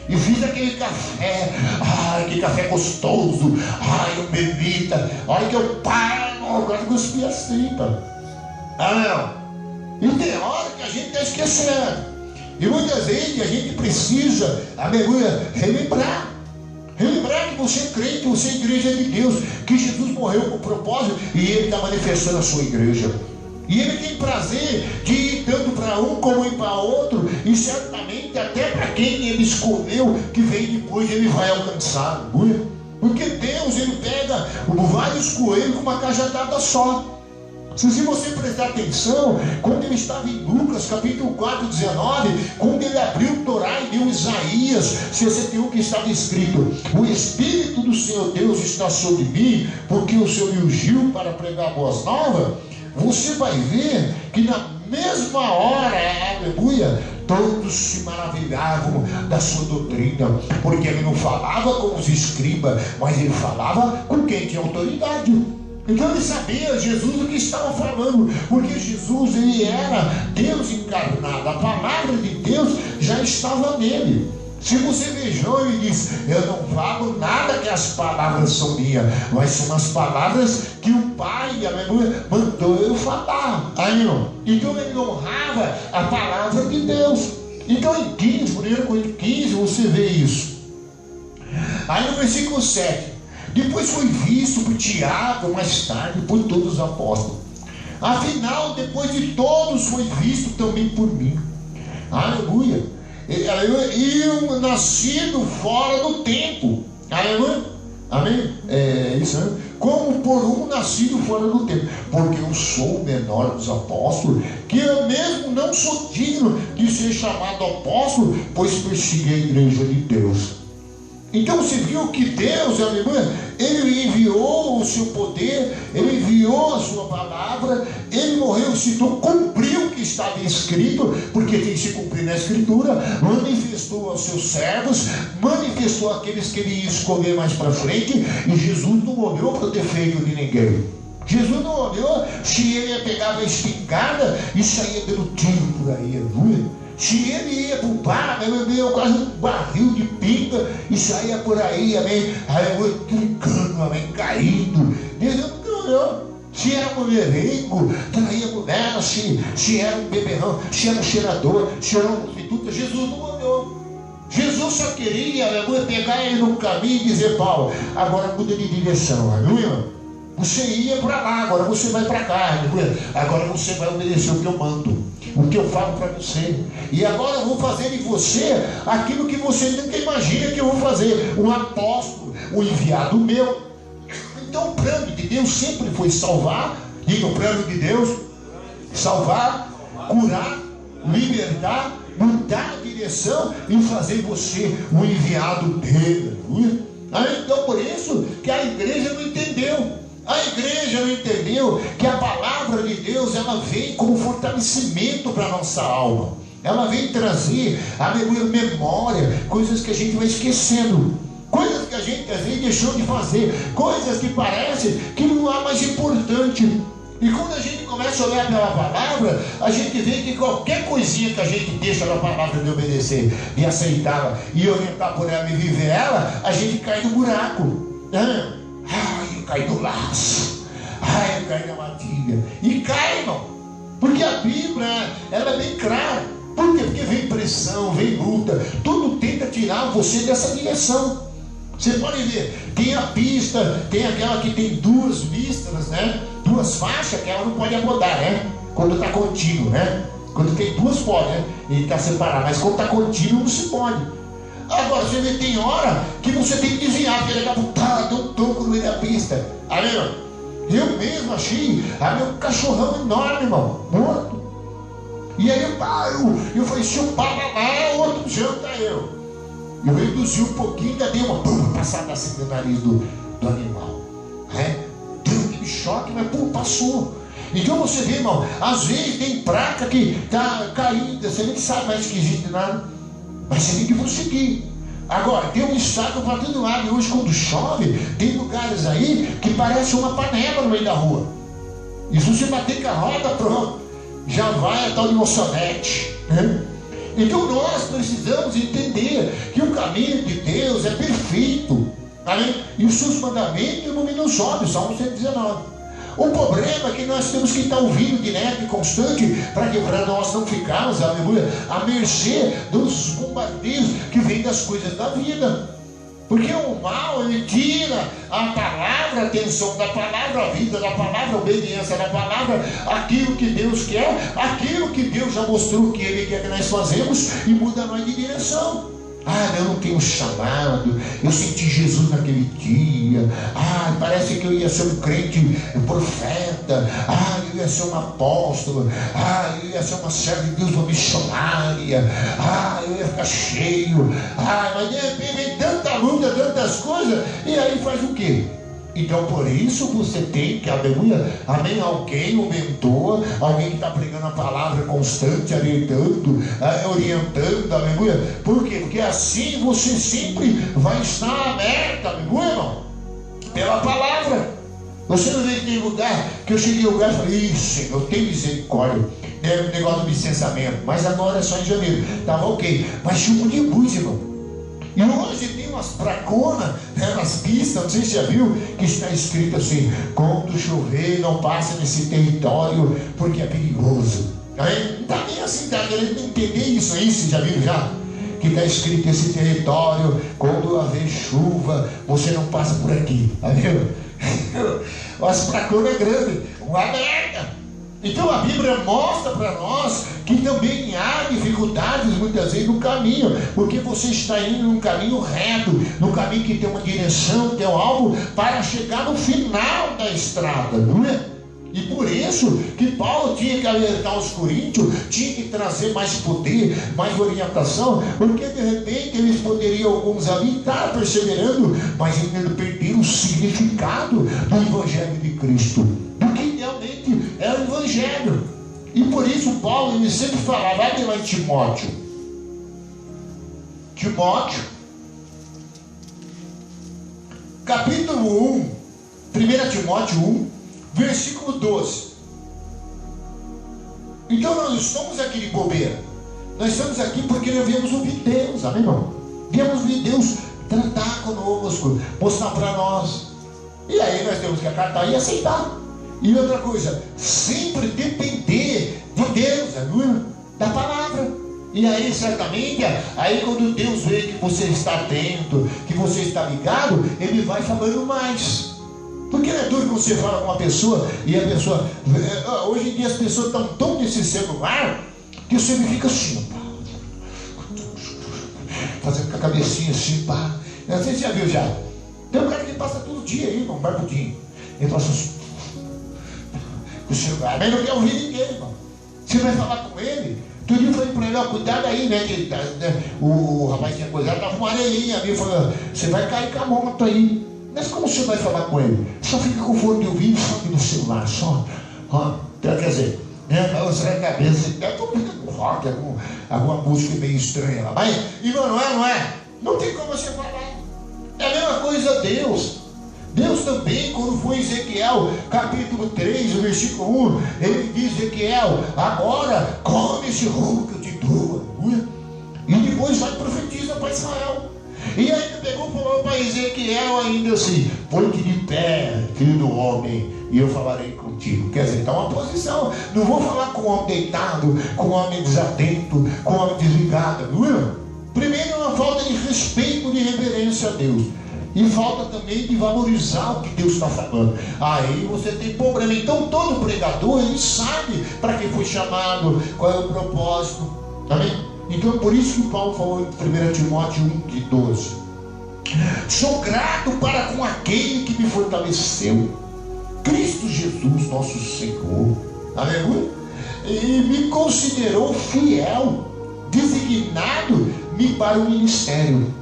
e fiz aquele café, ai, que café gostoso, ai, eu bebi, a hora que eu paro, agora eu cuspi assim, e tem hora que a gente está esquecendo, e muitas vezes a gente precisa, aleluia, relembrar que você crê, que você é igreja de Deus, que Jesus morreu com propósito e Ele está manifestando a sua igreja. E Ele tem prazer de ir tanto para um como ir para outro, e certamente até para quem Ele escolheu, que vem depois Ele vai alcançar. Porque Deus, Ele pega vários coelhos com uma cajadada só. Se você prestar atenção, quando ele estava em Lucas, capítulo 4, 19, quando ele abriu o Torá e deu Isaías 61, que estava escrito, o Espírito do Senhor Deus está sobre mim, porque o Senhor me ungiu para pregar boas novas, você vai ver que na mesma hora, aleluia, todos se maravilhavam da sua doutrina, porque ele não falava com os escribas, mas ele falava com quem tinha autoridade. Então ele sabia, Jesus, o que estava falando, porque Jesus, ele era Deus encarnado, a palavra de Deus já estava nele. Se você vejou, ele diz, eu não falo nada que as palavras são minhas, mas são as palavras que o Pai, aleluia, mandou eu falar. Aí, não. Então ele honrava a palavra de Deus. Então em 15, 1 Coríntios 15, você vê isso. Aí no versículo 7, depois foi visto por Tiago, mais tarde por todos os apóstolos. Afinal, depois de todos, foi visto também por mim. Aleluia. Eu nascido fora do tempo. Aleluia. Amém? É isso, né? Como por um nascido fora do tempo. Porque eu sou o menor dos apóstolos, que eu mesmo não sou digno de ser chamado apóstolo, pois persegui a igreja de Deus. Então você viu que Deus, aleluia, Ele enviou o seu poder, Ele enviou a sua palavra, Ele morreu, citou, cumpriu o que estava escrito, porque tem que se cumprir na Escritura, manifestou aos seus servos, manifestou aqueles que Ele ia escolher mais para frente, e Jesus não olhou para o defeito de ninguém. Jesus não olhou se ele ia pegar a espingarda e saía dando tiro por aí, aleluia. Se ele ia para o bar, eu quase um barril de pinga e saía por aí, amém, trincando, amém, caindo. Deus não olhou. Se era mulherengo, traía mulher, se era um beberrão, se era um cheirador, se era uma prostituta, Jesus não olhou. Jesus só queria, aleluia, pegar ele no caminho e dizer: Paulo, agora muda de direção, aleluia. Você ia para lá, agora você vai para cá, agora você vai obedecer o que eu mando, o que eu falo para você. E agora eu vou fazer em você aquilo que você nunca imagina que eu vou fazer. Um apóstolo, um enviado meu. Então o plano de Deus sempre foi salvar. Diga: o plano de Deus: salvar, curar, libertar, mudar a direção e fazer você um enviado dele. Então por isso que a igreja não entendeu. A igreja não entendeu que a palavra de Deus, ela vem como fortalecimento para a nossa alma. Ela vem trazer a memória, coisas que a gente vai esquecendo, coisas que a gente às vezes deixou de fazer, coisas que parece que não há mais importante. E quando a gente começa a olhar pela palavra, a gente vê que qualquer coisinha que a gente deixa na palavra de obedecer, de aceitá-la e orientar por ela e viver ela, a gente cai no buraco. Ai, eu caí no laço. Ai, eu caí na matilha. E cai, irmão. Porque a Bíblia, ela é bem clara. Por quê? Porque vem pressão, vem luta. Tudo tenta tirar você dessa direção. Você pode ver, tem a pista, tem aquela que tem duas vistas, né? Duas faixas que ela não pode abordar, né? Quando está contínuo, né? Quando tem duas pode, né? E está separado. Mas quando está contínuo não se pode. Agora você vê, tem hora que você tem que desviar, porque daqui a pouco deu um toco no meio da pista. Amém, irmão? Eu mesmo achei meu cachorrão enorme, irmão, morto. E aí eu falei: se eu parar lá, outro janta eu. Eu reduzi um pouquinho, ainda dei uma passada assim no nariz do animal. Deu aquele choque, mas passou. Então você vê, irmão, às vezes tem placa que está caída, você nem sabe mais esquisito de nada. Mas você tem que prosseguir. Agora, tem um estado para todo lado. E hoje, quando chove, tem lugares aí que parece uma panela no meio da rua. E se você bater com a roda, pronto, já vai a tal de moçonete, né? Então nós precisamos entender que o caminho de Deus é perfeito. Amém? E os seus mandamentos iluminam os olhos. Salmo 119. O problema é que nós temos que estar ouvindo direto e constante para nós não ficarmos, aleluia, à mercê dos bombardeios que vêm das coisas da vida. Porque o mal, ele tira a palavra, a atenção da palavra, a vida da palavra, a obediência da palavra, aquilo que Deus quer, aquilo que Deus já mostrou que Ele quer que nós fazemos, e muda nós de direção. Eu não tenho chamado, eu senti Jesus naquele dia, parece que eu ia ser um crente, um profeta, eu ia ser um apóstolo, eu ia ser uma serva de Deus, uma missionária, eu ia ficar cheio, mas de repente vem tanta luta, tantas coisas, e aí faz o quê? Então por isso você tem que, aleluia, amém, alguém, um mentor, alguém que está pregando a palavra constante, orientando, aleluia. Por quê? Porque assim você sempre vai estar aberto, aleluia, irmão, pela palavra. Você não vê que tem lugar que eu cheguei ao lugar e falei: Senhor, tem misericórdia. É um negócio de licenciamento, mas agora é só em janeiro, estava ok, mas tinha um de luz, irmão. E hoje tem umas praconas, nas pistas, não sei se você já viu, que está escrito assim: quando chover, não passe nesse território, porque é perigoso. Não está nem assim, está querendo entender isso aí, você já viu já? Que está escrito: esse território, quando haver chuva, você não passa por aqui. Tá vendo? As praconas grandes, uma merda. Então a Bíblia mostra para nós que também há dificuldades muitas vezes no caminho, porque você está indo num caminho reto, num caminho que tem uma direção, tem um alvo para chegar no final da estrada, não é? E por isso que Paulo tinha que alertar os coríntios, tinha que trazer mais poder, mais orientação, porque de repente eles poderiam, alguns ali, estar perseverando, mas ainda perderam o significado do Evangelho de Cristo, do que realmente é o Evangelho. E por isso Paulo, ele sempre falava, vai lá em Timóteo, capítulo 1, 1 Timóteo 1, versículo 12. Então nós não estamos aqui de bobeira, nós estamos aqui porque nós viemos ouvir Deus, amém, irmão? Viemos ouvir Deus tratar conosco, mostrar para nós, e aí nós temos que acatar e aceitar. E outra coisa, sempre depender de Deus, aleluia, da palavra. E aí certamente, aí quando Deus vê que você está atento, que você está ligado, Ele vai falando mais. Porque não é duro que você fala com uma pessoa e a pessoa, hoje em dia as pessoas estão tão nesse celular que você fica assim, fazendo com a cabecinha assim, pá. Não sei se você já viu já. Tem um cara que passa todo dia aí, irmão, barbudinho. Ele passa assim, com o celular, mas não quer ouvir ninguém, irmão. Você vai falar com ele. Todo dia eu falei para ele, ó, cuidado aí, né? Que, o rapaz tinha coisado, estava uma areiinha ali, falou, você vai cair com a moto aí. Mas como você vai falar com ele? Só fica com o fone de ouvido, só no celular, só. Quer dizer, né? Você na cabeça, estou com rock, alguma música meio estranha lá. Mas, irmão, não é? Não tem como você falar. É a mesma coisa Deus. Deus também, quando foi Ezequiel, capítulo 3, versículo 1, ele diz, Ezequiel, agora come esse rolo que eu te dou. E depois vai e profetiza para Israel. E ainda pegou e falou para Ezequiel ainda assim, põe-te de pé, filho do homem, e eu falarei contigo. Quer dizer, está uma posição. Não vou falar com o homem deitado, com o homem desatento, com o homem desligado. Não é? Primeiro é uma falta de respeito, de reverência a Deus. E falta também de valorizar o que Deus está falando. Aí você tem problema. Então todo pregador, ele sabe para que foi chamado, qual é o propósito. Amém? Então é por isso que Paulo falou em 1 Timóteo 1, de 12. Sou grato para com aquele que me fortaleceu, Cristo Jesus, nosso Senhor. Aleluia. E me considerou fiel, designado-me para o ministério.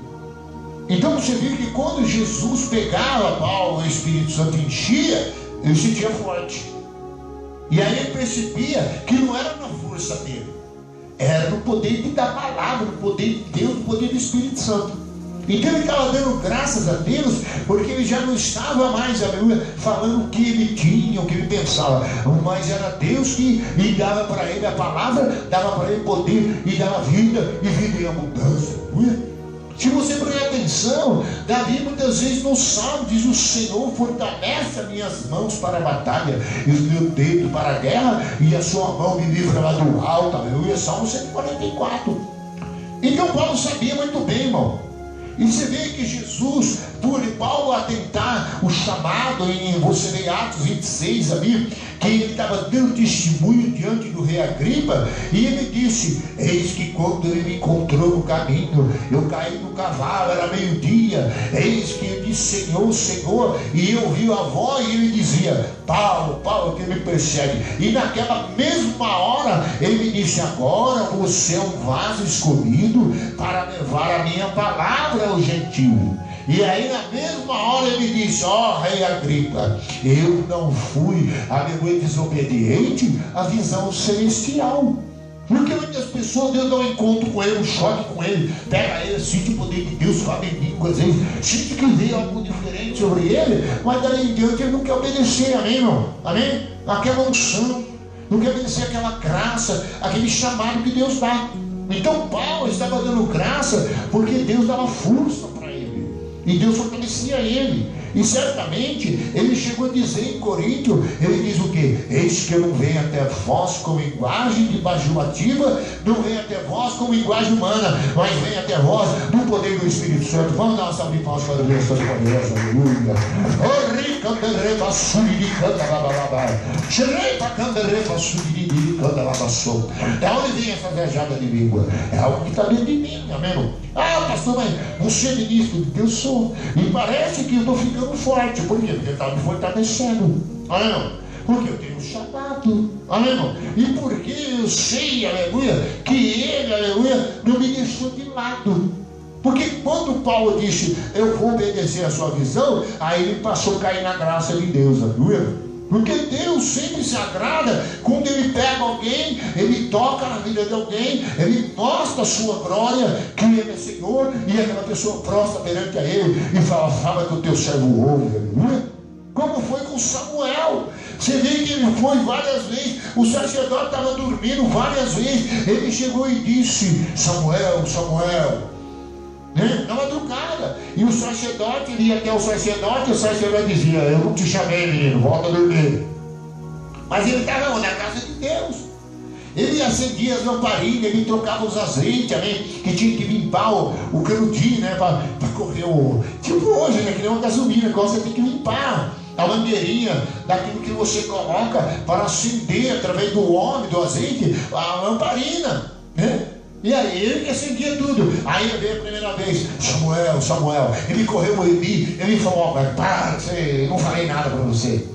Então você viu que quando Jesus pegava Paulo, o Espírito Santo enchia, ele se sentia forte. E aí ele percebia que não era na força dele, era no poder da palavra, no poder de Deus, no poder do Espírito Santo. Então ele estava dando graças a Deus, porque ele já não estava mais, aleluia, falando o que ele tinha, o que ele pensava, mas era Deus que lhe dava para ele a palavra, dava para ele poder e dava vida e vida em abundância. Aleluia. Se você prestar atenção, Davi muitas vezes no Salmo diz, o Senhor fortalece as minhas mãos para a batalha, e os meus dedos para a guerra, e a sua mão me livra lá do alto. Aleluia. Salmo 144. Então Paulo sabia muito bem, irmão. E você vê que Jesus, por Paulo atentar o chamado, em você vê Atos 26 ali, que ele estava dando testemunho diante do rei Agripa, e ele disse, eis que quando ele me encontrou no caminho, eu caí no cavalo, era meio-dia, eis que eu disse, Senhor, Senhor, e eu ouvi a voz, e ele dizia, Paulo, Paulo, que me persegue. E naquela mesma hora, ele me disse, agora você é um vaso escolhido para levar a minha palavra ao gentil. E aí na mesma hora ele disse, ó rei Agripa, eu não fui, aleluia, desobediente à visão celestial. Porque muitas pessoas, Deus dá um encontro com ele, um choque com ele, pega ele, sente o poder de Deus, fala em língua, às vezes sente que vê algo diferente sobre ele, mas daí em diante ele não quer obedecer, amém, irmão? Amém? Aquela unção, não quer obedecer aquela graça, aquele chamado que Deus dá. Então Paulo estava dando graça porque Deus dava força para ele, e Deus fortalecia ele. E certamente ele chegou a dizer em Coríntio, ele diz o quê? Eis que eu não venho até vós com linguagem de bajulativa, não venho até vós com linguagem humana, mas venho até vós no poder do Espírito Santo. Vamos dar uma salva de palmas para o Deus Todo-Poderoso, aleluia. Da onde vem essa viajada de língua? É algo que está dentro de mim, amém? Ah, pastor, mas você é ministro de Deus? Sou. E parece que eu estou ficando forte. Por quê? Porque está me fortalecendo. Amém? Porque eu tenho um chamado. Amém? E porque eu sei, aleluia, que ele, aleluia, não me deixou de lado. Porque quando Paulo disse, eu vou obedecer a sua visão, aí ele passou a cair na graça de Deus, aleluia. Porque Deus sempre se agrada quando ele pega alguém, ele toca na vida de alguém, ele mostra a sua glória, que ele é Senhor, e aquela pessoa prostra perante a ele e fala que o teu servo ouve, aleluia. Como foi com Samuel? Você vê que ele foi várias vezes, o sacerdote estava dormindo várias vezes, ele chegou e disse, Samuel, Samuel, na madrugada, e o sacerdote, ele ia até o sacerdote dizia, eu não te chamei, menino, volta a dormir. Mas ele estava na casa de Deus, ele acendia as lamparinas, ele trocava os azeites, amém, que tinha que limpar o canudinho, né, para correr tipo hoje, né, que nem uma gasolina, que você tem que limpar a mangueirinha daquilo que você coloca para acender através do óleo, do azeite, a lamparina, né? E aí ele acendia tudo. Aí ele veio a primeira vez, Samuel, Samuel. Ele correu o Eli, ele falou, para, eu não falei nada para você.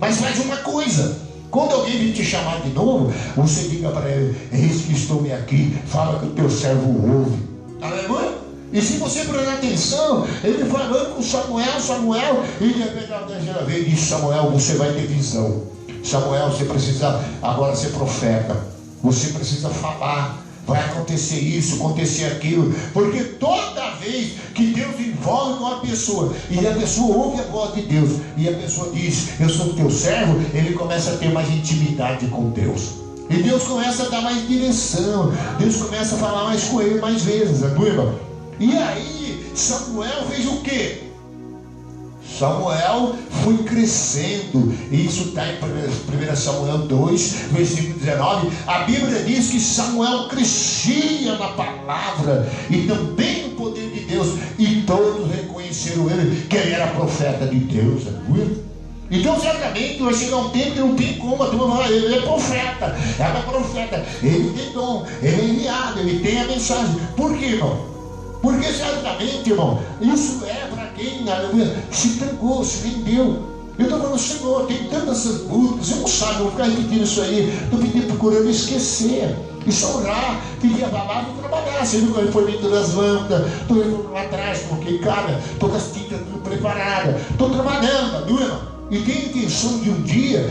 Mas faz uma coisa, quando alguém vir te chamar de novo, você diga para ele, eis que estou aqui, fala que o teu servo ouve. Aleluia? E se você prestar atenção, ele falando com Samuel, Samuel, e de repente a terceira vez diz, Samuel, você vai ter visão. Samuel, você precisa agora ser profeta. Você precisa falar. Vai acontecer isso, acontecer aquilo, porque toda vez que Deus envolve com a pessoa e a pessoa ouve a voz de Deus e a pessoa diz, eu sou teu servo, ele começa a ter mais intimidade com Deus, e Deus começa a dar mais direção, Deus começa a falar mais com ele mais vezes, aleluia. E aí Samuel fez o quê? Samuel foi crescendo, e isso está em 1 Samuel 2, versículo 19. A Bíblia diz que Samuel crescia na palavra e também no poder de Deus, e todos reconheceram ele, que ele era profeta de Deus, aleluia. Então certamente vai chegar um tempo que não tem como a turma falar, ele é profeta, ela é profeta, ele tem dom, ele é enviado, ele tem a mensagem. Por quê, irmão? Porque certamente, irmão, isso é para quem, aleluia, se entregou, se rendeu. Eu estou falando, Senhor, tem tantas lutas, eu não sabe, eu vou ficar repetindo isso aí, estou pedindo, procurando esquecer. E só orar, pedir a palavra e trabalhar. Você viu que ele foi vindo das lâmpadas, estou lá atrás, coloquei cara, estou com as tintas tudo preparada, estou trabalhando, aleluia, irmão. E tem a intenção de um dia,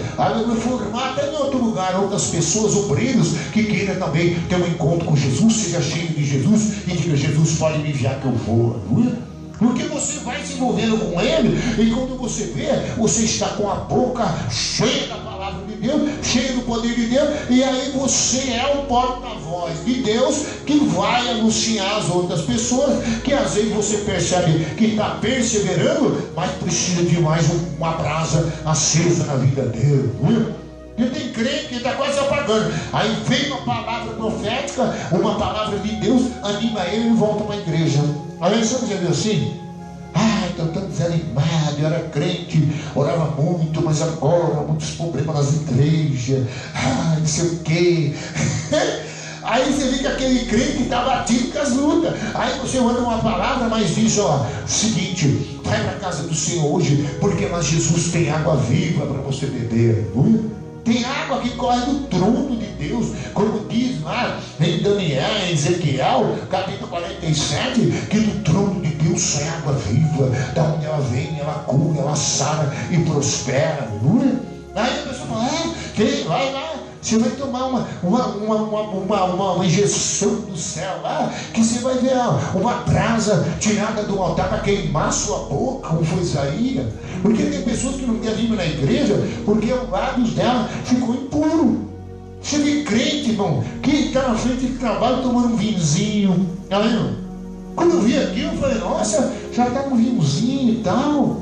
formar até em outro lugar outras pessoas, obreiros, que queiram também ter um encontro com Jesus, seja cheio de Jesus, e diga, Jesus pode me enviar que eu vou, aleluia. Porque você vai se envolvendo com ele, e quando você vê, você está com a boca cheia da palavra de Deus, cheia do poder de Deus, e aí você é o porta-voz de Deus, que vai anunciar às outras pessoas, que às vezes você percebe que está perseverando, mas precisa de mais uma brasa acesa na vida dele, viu? E tem crente que está quase apagando. Aí vem uma palavra profética, uma palavra de Deus, anima ele e volta para a igreja. Aí você já viu assim? Estou tão desanimado, eu era crente, orava muito, mas agora muitos problemas nas igrejas, não sei o quê. Aí você vê que aquele crente está batido com as lutas. Aí você manda uma palavra, mas diz, seguinte, vai para a casa do Senhor hoje, porque lá Jesus tem água viva para você beber, aleluia. Tem água que corre do trono de Deus, como diz lá em Daniel, em Ezequiel, capítulo 47, que do trono de Deus sai água viva, da onde ela vem, ela cura, ela sara e prospera, aleluia. Aí a pessoa fala, vai lá, você vai tomar uma injeção do céu lá, que você vai ver uma brasa tirada do altar para queimar sua boca, como foi Isaías. Porque tem pessoas que não querem vir na igreja, porque os lábios dela ficou impuro. Você vê crente, irmão, que está na frente de trabalho tomando um vinhozinho, tá vendo? Quando eu vi aquilo, eu falei, nossa, já está com vinhozinho e tal.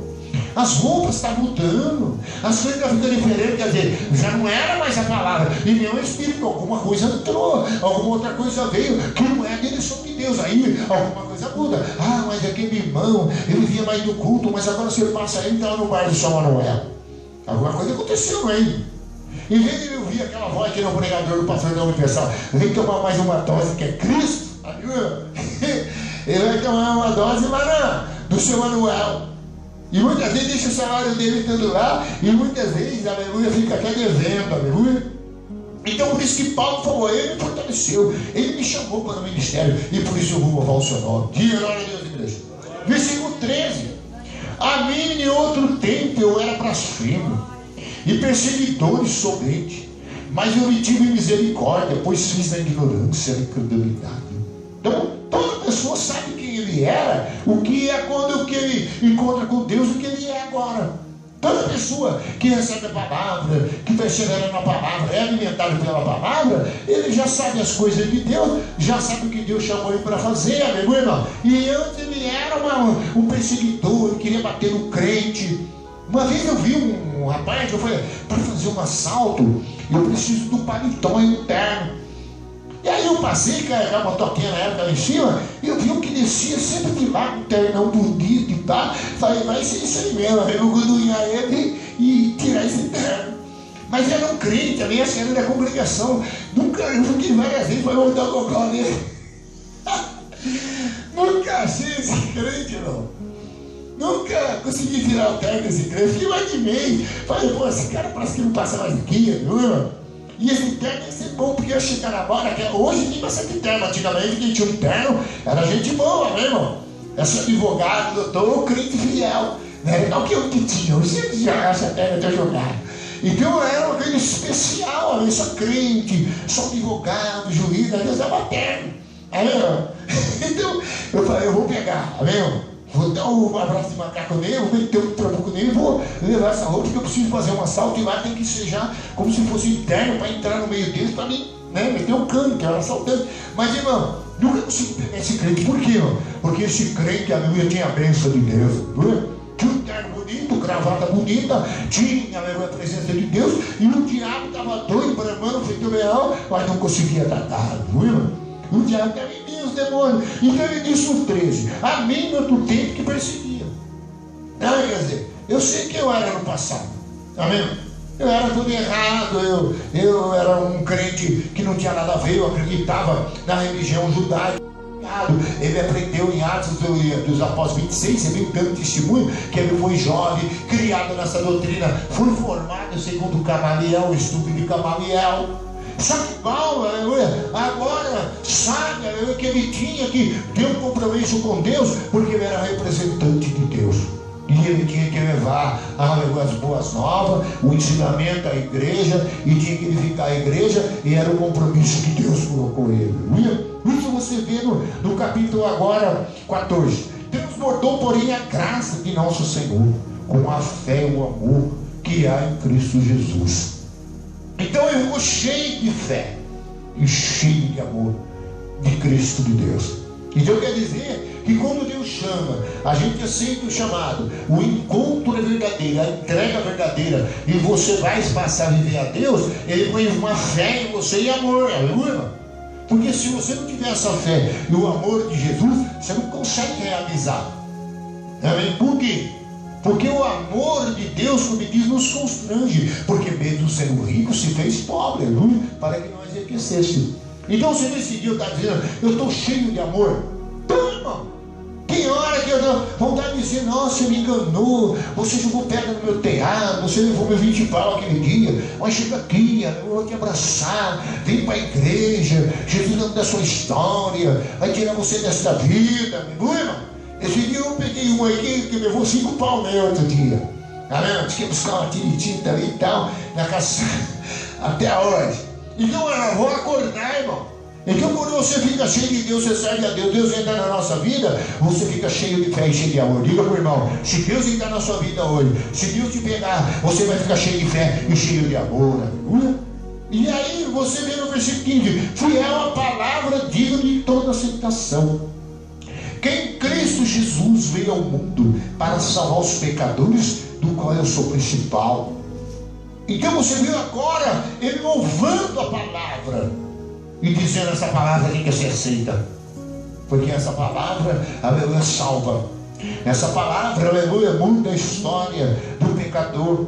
As roupas estão mudando, as coisas estão ficando diferentes, quer dizer, já não era mais a palavra, e nem o Espírito, alguma coisa entrou, alguma outra coisa veio, que não é a direção de Deus, aí alguma coisa muda. Ah, mas aquele irmão, ele vinha mais do culto, mas agora você passa aí, então no bar do São Manuel. Alguma coisa aconteceu aí. Em vez de ele ouvir aquela voz que era o pregador do pastor da Universal, vem tomar mais uma dose que é Cristo, ele vai tomar uma dose lá do São Manuel. E muitas vezes deixa o salário dele estando lá, e muitas vezes, aleluia, fica até devendo, aleluia. Então por isso que Paulo falou, ele me fortaleceu, ele me chamou para o ministério, e por isso eu vou louvar o seu nome. Diga glória a Deus, igreja. Versículo 13. A mim em outro tempo eu era blasfemo, e perseguidor e somente, mas eu lhe tive misericórdia, pois fiz na ignorância a incredulidade. Então toda pessoa sabe quem ele era, o que é quando que ele encontra com Deus, o que ele é agora. Toda pessoa que recebe a palavra, que perseverando na palavra, é alimentado pela palavra, ele já sabe as coisas de Deus, já sabe o que Deus chamou ele para fazer, amigo irmão. E antes ele era um perseguidor, ele queria bater no crente. Uma vez eu vi um rapaz, eu falei, para fazer um assalto, eu preciso do paletó e um terno. E aí eu passei, carregar uma toquinha na época lá em cima, e eu vi um que descia sempre de lá, com um ternão bonito e tal. Falei, vai ser isso aí mesmo, eu vou gordunhar ele e tirar esse terno. Mas era um crente, ali acho que era da congregação. Nunca, eu fiquei várias vezes, falei, vou dar o cocô nele. Nunca achei esse crente, não. Nunca consegui tirar o terno desse crente. Fiquei mais de meio. Falei, pô, esse cara parece que não passa mais aqui, viu, irmão? E esse terno ia ser bom, porque eu chegar na hora, hoje ninguém vai ser de terno, antigamente quem tinha um terno era gente boa, né, irmão? Esse advogado, doutor, crente fiel, não era não que eu que tinha, hoje já essa terno eu jogado. Então era uma coisa especial, ali, só crente, só advogado, juiz, às vezes era terno, irmão? Então eu falei, eu vou pegar, irmão? Vou dar um abraço de macaco nele, vou meter um trabuco nele, vou levar essa roupa, porque eu preciso fazer um assalto e lá tem que ser já como se fosse interno para entrar no meio deles, para mim, né, meter um cano, que era assaltante. Mas, irmão, nunca consegui pegar esse crente. Por quê, irmão? Porque esse crente, aleluia, tinha a bênção de Deus, aleluia. Tinha um terno bonito, gravata bonita, tinha, aleluia, a presença de Deus, e o diabo estava doido, bramando, feito leão, mas não conseguia tratar, aleluia. O diabo também vinha os demônios. Então ele disse no 13, a mim no outro tempo que perseguia. Não, quer dizer, eu sei que eu era no passado, amém? Eu era tudo errado, eu era um crente que não tinha nada a ver, eu acreditava na religião judaica. Ele aprendeu em Atos dos Apóstolos 26, você viu tanto testemunho, que ele foi jovem, criado nessa doutrina, foi formado segundo Gamaliel, o estudo de Gamaliel. Só que Paulo, aleluia, agora sabe, aleluia, que ele tinha que ter um compromisso com Deus, porque ele era representante de Deus. E ele tinha que levar, aleluia, as boas novas, o ensinamento à igreja, e tinha que edificar a igreja, e era o compromisso que Deus colocou ele. Aleluia. Isso você vê no capítulo agora 14. Transbordou, porém, a graça de nosso Senhor, com a fé e o amor que há em Cristo Jesus. Então eu vou cheio de fé e cheio de amor de Cristo de Deus. Então quer dizer que quando Deus chama, a gente aceita o chamado, o encontro é verdadeiro, a entrega é verdadeira, e você vai passar a viver a Deus, Ele põe uma fé em você e amor, aleluia. Porque se você não tiver essa fé e o amor de Jesus, você não consegue realizar. Amém? Por quê? Porque o amor de Deus, como diz, nos constrange. Porque mesmo sendo rico, se fez pobre, aleluia, para que nós enriquecêssemos. Então você decidiu estar dizendo, eu estou cheio de amor. Então, irmão, tem hora que eu dou vontade de dizer, nossa, você me enganou, você jogou pedra no meu telhado, você levou meu 20 pau aquele dia, mas chega aqui, eu vou te abraçar, vem para a igreja, Jesus não da sua história, vai tirar você desta vida, aleluia, irmão. Esse dia eu peguei um aqui que levou 5 pau meu outro dia. Amém? Tinha que buscar uma tinta ali e tal, na casa, até hoje. Então eu vou acordar, irmão. Então quando você fica cheio de Deus, você serve a Deus, Deus entra na nossa vida, você fica cheio de fé e cheio de amor. Diga para o irmão, se Deus entrar na sua vida hoje, se Deus te pegar, você vai ficar cheio de fé e cheio de amor. Aleluia. E aí você vê no versículo 15, fiel a palavra digna de toda aceitação. que em Cristo Jesus veio ao mundo para salvar os pecadores, do qual eu sou principal. Então você viu agora ele louvando a palavra e dizendo: essa palavra tem que ser aceita, porque essa palavra, aleluia, salva. Essa palavra, aleluia, muda a história do pecador.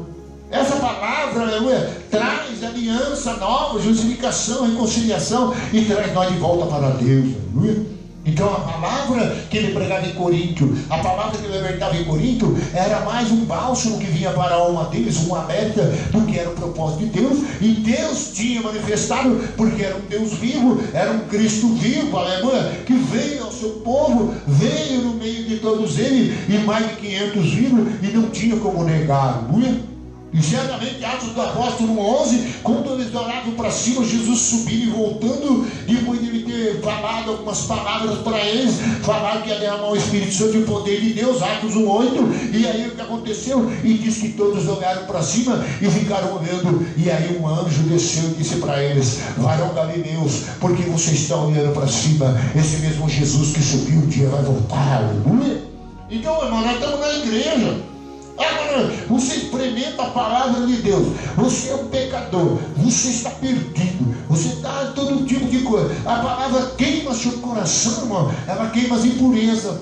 Essa palavra, aleluia, traz aliança nova, justificação, reconciliação e traz nós de volta para Deus, aleluia. Então a palavra que ele pregava em Corinto, a palavra que ele libertava em Corinto, era mais um bálsamo que vinha para a alma deles, uma alerta do que era o propósito de Deus. E Deus tinha manifestado, porque era um Deus vivo, era um Cristo vivo, aleluia, que veio ao seu povo, veio no meio de todos eles, e mais de 500 vivos, e não tinha como negar, aleluia. E certamente Atos do Apóstolo 11, quando eles olhavam para cima, Jesus subindo e voltando, depois de ele ter falado algumas palavras para eles, falaram que ia derramar o Espírito Santo e o poder de Deus, Atos 1:8, e aí o que aconteceu? E diz que todos olharam para cima e ficaram olhando, e aí um anjo desceu e disse para eles: varão galileus, porque vocês estão olhando para cima? Esse mesmo Jesus que subiu um dia vai voltar, aleluia. Então, irmão, nós estamos na igreja. Agora, você experimenta a palavra de Deus. Você é um pecador, você está perdido, você está todo tipo de coisa. A palavra queima seu coração, irmão. Ela queima as impurezas.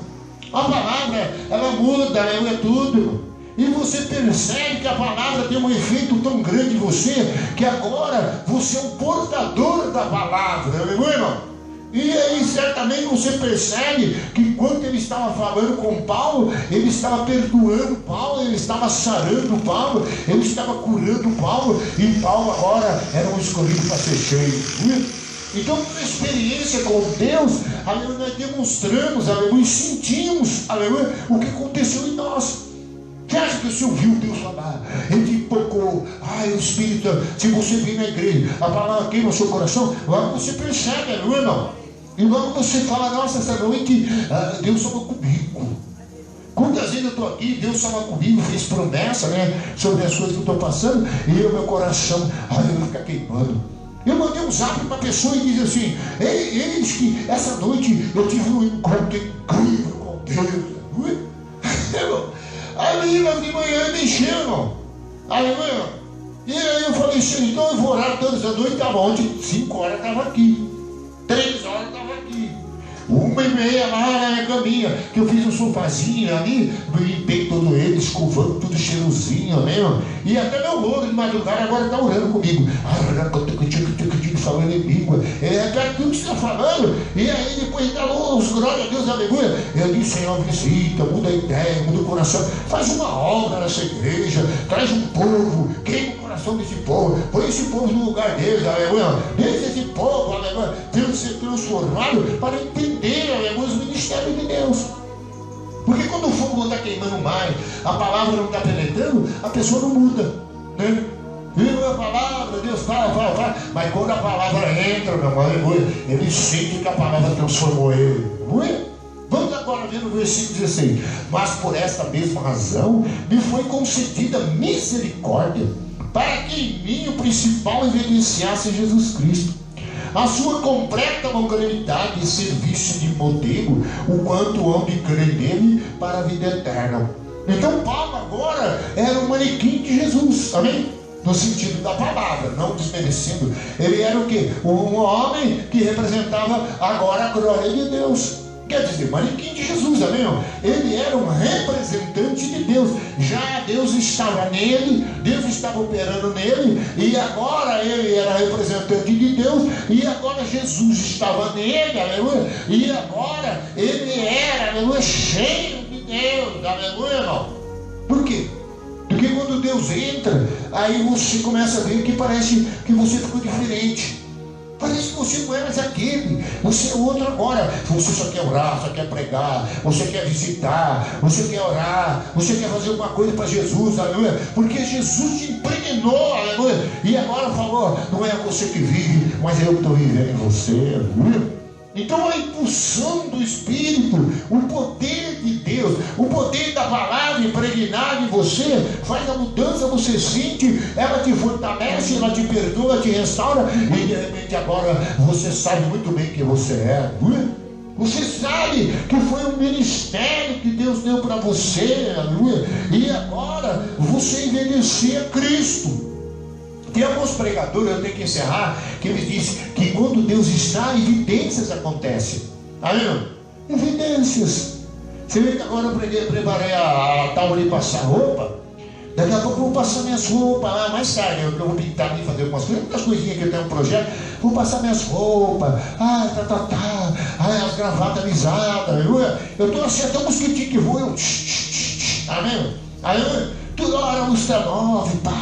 A palavra, ela muda, ela é tudo. E você percebe que a palavra tem um efeito tão grande em você, que agora você é um portador da palavra, aleluia, irmão. E aí certamente você percebe que enquanto ele estava falando com Paulo, ele estava perdoando Paulo, ele estava sarando Paulo, ele estava curando Paulo, e Paulo agora era um escolhido para ser cheio. Então, uma experiência com Deus, aleluia, nós demonstramos, aleluia, e sentimos, aleluia, o que aconteceu em nós. Você acha que você ouviu Deus falar? Ele tocou, o Espírito, se você vir na igreja, a palavra queima o seu coração, logo você percebe, aleluia, não? E logo você fala: nossa, essa noite Deus falou comigo. Quantas vezes eu estou aqui, Deus falou comigo, fez promessa, né, sobre as coisas que eu estou passando, e meu coração, aleluia, fica queimando. Eu mandei um zap para uma pessoa e disse assim: eis que essa noite eu tive um encontro incrível com Deus. Aí de manhã me encheu, irmão. Aleluia. E aí eu falei assim: então eu vou orar todas as noites. Estava ontem, 5 horas estava aqui, 3 horas estava aqui, 1h30 lá na minha caminha, que eu fiz um sofazinho ali, limpei todo ele, escovando tudo cheirosinho mesmo. E até meu louro de madrugada agora está orando comigo, falando em língua. É tudo que você está falando. E aí depois dá os glória a Deus, aleluia. Eu disse: Senhor, visita, muda a ideia, muda o coração, faz uma obra nessa igreja, traz um povo, queima o coração desse povo, põe esse povo no lugar deles, aleluia. Deixa esse povo, aleluia, ser transformado para entender, aleluia, os ministérios de Deus. Porque quando o fogo não está queimando mais, a palavra não está penetrando, a pessoa não muda, né? Viu a palavra, Deus fala, mas quando a palavra entra, meu irmão, aleluia, ele sente que a palavra transformou ele, aleluia. Vamos agora ver no versículo 16: mas por esta mesma razão me foi concedida misericórdia, para que em mim o principal evidenciasse Jesus Cristo, a sua completa longanimidade, e serviço de modelo, o quanto hão de crer nele para a vida eterna. Então Paulo agora era um manequim de Jesus, amém? No sentido da palavra, não desmerecendo. Ele era o quê? Um homem que representava agora a glória de Deus. Quer dizer, manequim de Jesus, amém? Ele era um representante de Deus. Já Deus estava nele, Deus estava operando nele, e agora ele era representante de Deus, e agora Jesus estava nele, aleluia, e agora ele era, aleluia, cheio de Deus, aleluia, irmão. Por quê? Porque quando Deus entra, aí você começa a ver que parece que você ficou diferente. Parece que você não é mais aquele, você é outro agora. Você só quer orar, só quer pregar, você quer visitar, você quer orar, você quer fazer alguma coisa para Jesus, aleluia. Porque Jesus te impregnou, aleluia. E agora falou: não é você que vive, mas eu que estou vivendo em você, aleluia. Então a impulsão do Espírito, o poder de Deus, o poder da palavra impregnada em você, faz a mudança, você sente, ela te fortalece, ela te perdoa, te restaura, e de repente agora você sabe muito bem quem você é. Você sabe que foi um ministério que Deus deu para você, aleluia, e agora você envelhecer a Cristo. Tem alguns pregadores, eu tenho que encerrar, que eles dizem que quando Deus está, evidências acontecem. Amém? Evidências. Você vê que agora eu preparei a tábua de passar roupa. Daqui a pouco eu vou passar minhas roupas lá mais tarde. Eu vou pintar ali, fazer algumas coisas, muitas coisinhas que eu tenho um projeto. Vou passar minhas roupas. As gravatas alisadas. Eu estou assim, até um mosquitinho que voa. Amém? Aí, toda hora música nova e tal.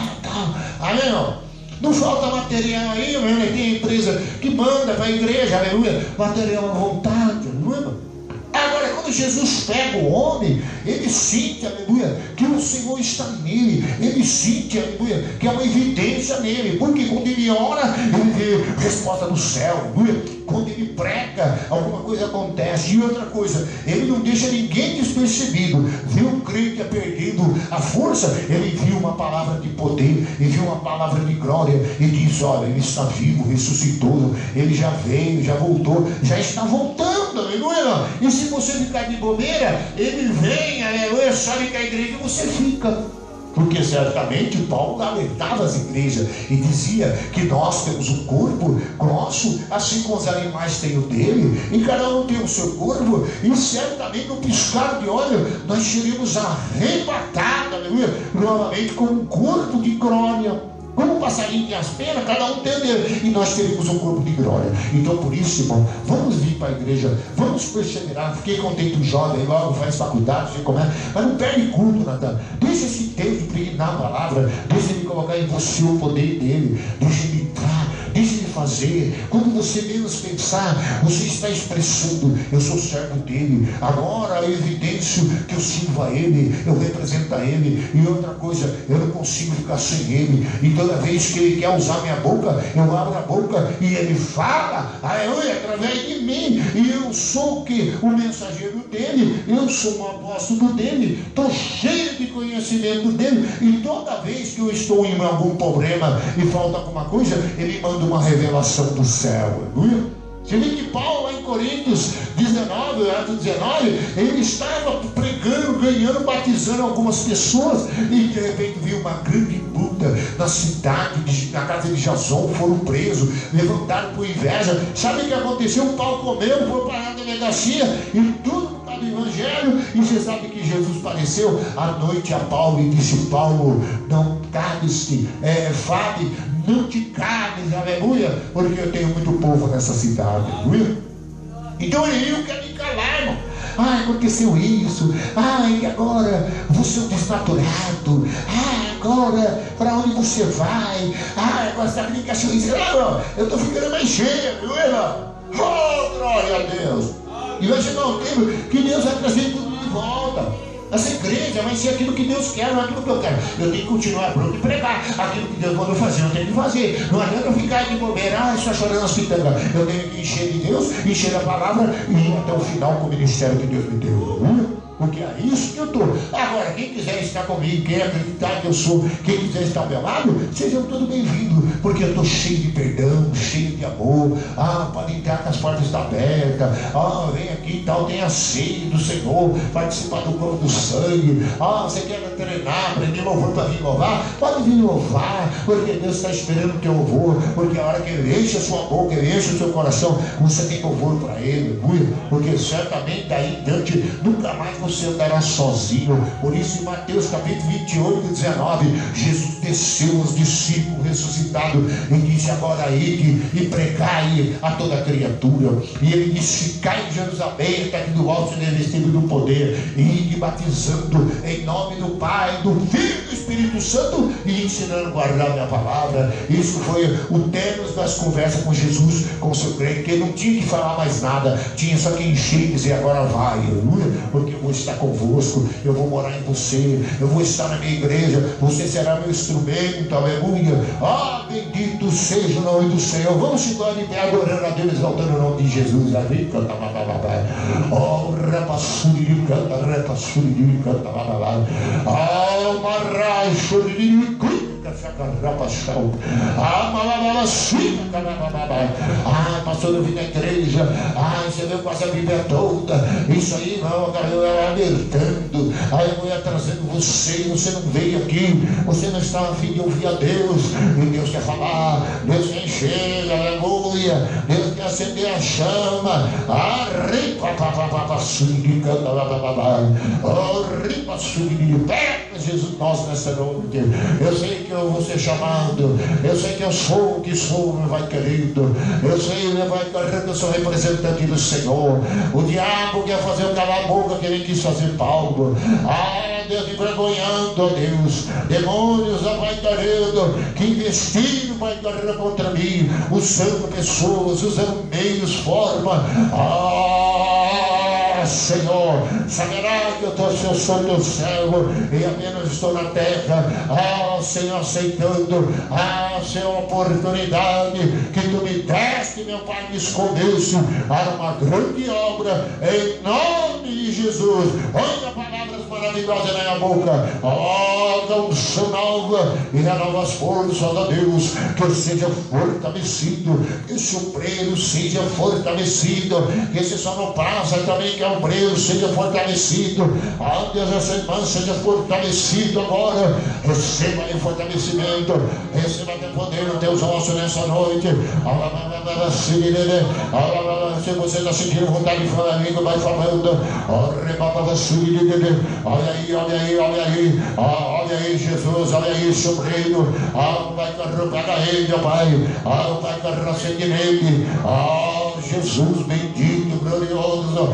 Amém? Não falta material aí, amém? Tem empresa que manda para a igreja, aleluia. Material à vontade, aleluia. Agora, quando Jesus pega o homem, ele sente, aleluia, que o Senhor está nele. Ele sente, aleluia, que é uma evidência nele. Porque quando ele ora, ele vê resposta do céu, aleluia. Quando ele prega, alguma coisa acontece. E outra coisa, ele não deixa ninguém despercebido. Vê um crente perdido a força, ele envia uma palavra de poder, envia uma palavra de glória e diz: olha, ele está vivo, ressuscitou, ele já veio, já voltou, já está voltando, aleluia. E se você ficar de bobeira, ele vem, aleluia, sabe que a igreja você fica. Porque certamente Paulo alertava as igrejas e dizia que nós temos um corpo nosso, assim como os animais têm o dele, e cada um tem o seu corpo, e certamente no piscar de olho nós seremos arrebatados, aleluia, novamente com um corpo de glória. Como o passarinho tem as penas, cada um tem dele, e nós teremos um corpo de glória. Então por isso, irmão, vamos vir para a igreja, vamos perseverar. Fiquei contente, o jovem logo faz faculdade, sei como é, mas não perde culto, Natan. Deixa esse Deus impregnar a palavra, deixa ele colocar em você o poder dele, deixa ele entrar, deixa ele fazer. Quando você menos pensar, você está expressando: eu sou servo dele. Agora eu evidencio que eu sirvo a ele, eu represento a ele. E outra coisa, eu não consigo ficar sem ele. E toda vez que ele quer usar minha boca, eu abro a boca e ele fala, aleluia, através de mim. E eu sou o que? O mensageiro dele. Eu sou um apóstolo dele. Estou cheio de conhecimento dele. E toda vez que eu estou em algum problema e falta alguma coisa, ele manda uma revelação do céu, aleluia. Você vê que Paulo, lá em Coríntios 19, Atos 19, ele estava pregando, ganhando, batizando algumas pessoas, e de repente viu uma grande luta na cidade, na casa de Jason, foram presos, levantaram por inveja. Sabe o que aconteceu? O Paulo comeu, foi para a delegacia, e tudo por causa do evangelho. E você sabe que Jesus apareceu à noite a Paulo e disse: Paulo, não cales-te, fale, não te cales, aleluia, porque eu tenho muito povo nessa cidade, aleluia. Então eu quero me calar, irmão. Aconteceu isso. E agora você é um desnaturado. Agora para onde você vai? Agora você está brincando assim. Eu estou ficando mais cheio, aleluia. Oh, glória a Deus. E vai chegar um tempo que Deus vai trazer tudo de volta. Essa igreja vai ser aquilo que Deus quer, não é aquilo que eu quero. Eu tenho que continuar pronto e pregar aquilo que Deus mandou fazer, eu tenho que fazer. Não adianta eu ficar de bobeira, só chorando as pitangas. Eu tenho que encher de Deus, encher da palavra e ir até o final com o ministério que Deus me deu. Porque é isso que eu estou. Agora, quem quiser estar comigo, quem acreditar que eu sou, quem quiser estar ao meu lado, sejam todos bem-vindos, porque eu estou cheio de perdão, cheio de amor. Pode entrar que as portas estão abertas. Vem aqui e tal, tenha sede do Senhor, participar do corpo do sangue. Você quer treinar, aprender louvor para vir louvar? Pode vir louvar, porque Deus está esperando o teu louvor, porque a hora que Ele enche a sua boca, Ele enche o seu coração, você tem louvor para Ele, porque certamente daí em diante nunca mais você andará sozinho. Por isso, em Mateus capítulo 28, 19, Jesus desceu aos discípulos ressuscitados e disse: agora ide e pregai a toda criatura. E ele disse: ficai em Jerusalém, está aqui do alto, revestido do poder, e ide batizando em nome do Pai, do Filho e do Espírito Santo, e ensinando a guardar a minha palavra. Isso foi o término das conversas com Jesus, com o seu crente, que ele não tinha que falar mais nada, tinha só que encher e dizer: agora vai, porque eu vou estar convosco, eu vou morar em você, eu vou estar na minha igreja, você será meu instrumento, aleluia. Bendito seja o nome do Senhor. Vamos chegar de pé adorando a Deus, exaltando o nome de Jesus. Amém? Rapassuri, canta, rapassuri, canta, pastor, eu vim na igreja. Você veio quase a Bíblia toda. Isso aí, não, eu alertando. Aí a mulher trazendo você não veio aqui, você não está a fim de ouvir a Deus. E Deus quer falar, Deus quer encher, aleluia. Deus quer acender a chama. Pega Jesus nosso nessa noite. Eu sei que eu vou ser chamado. Eu sei que eu sou o que sou, meu Pai querido. Eu sei, meu Pai querido, que eu sou representante do Senhor. O diabo quer fazer eu calar a boca, que ele quis fazer Paulo. Deus, envergonhando, ó Deus. Demônios, ó Pai querido, que investiram, Pai querido, contra mim, usando pessoas, usando meios, forma. Senhor, saberá que eu sou teu servo e apenas estou na terra. Senhor, aceitando, Senhor, a oportunidade que tu me deste, meu Pai, me escondesse para uma grande obra, em nome de Jesus. Olha palavras maravilhosas na minha boca. Dá unção nova e renova as forças, ó Deus, que eu seja fortalecido, que esse obreiro seja fortalecido, que esse sonoplasma também, que é obreiro, seja fortalecido. Deus, essa irmã seja fortalecido agora. Receba aí fortalecimento, receba até poder nos teus ossos nessa noite. Se você está sentindo vontade de falar língua, vai falando. Olha aí, olha aí, olha aí. Olha aí, Jesus, olha aí, esse obreiro. Vai carregar ele, ó Pai. Vai carregar sangue nele. Jesus bendito, glorioso.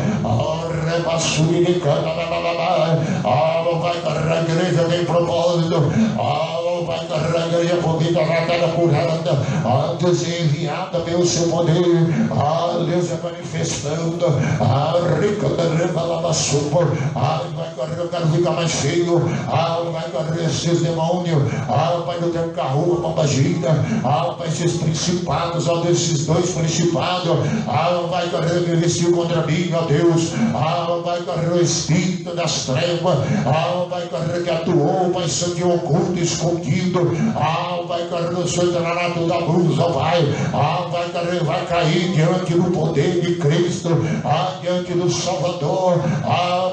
Vai carregar a igreja, tem propósito. Vai carregar a igreja, porque está curada. Deus é enviada pelo seu poder. Deus é manifestando. Rica da rebalada super. Vai carregar, eu quero ficar mais feio. Vai carregar esses demônios. Pai, eu tenho carro, pombagira. Pai, esses principados, ó Deus, esses dois principados. Vai carregar, que vestiu contra mim, ó Deus. Vai carregar o espírito das trevas. Vai carregar que atuou, Pai, sangue oculto, escondido. Vai carregar o Senhor entrará toda a luz, ó Pai. Vai carregar, vai cair diante do poder de Cristo. Diante do Salvador.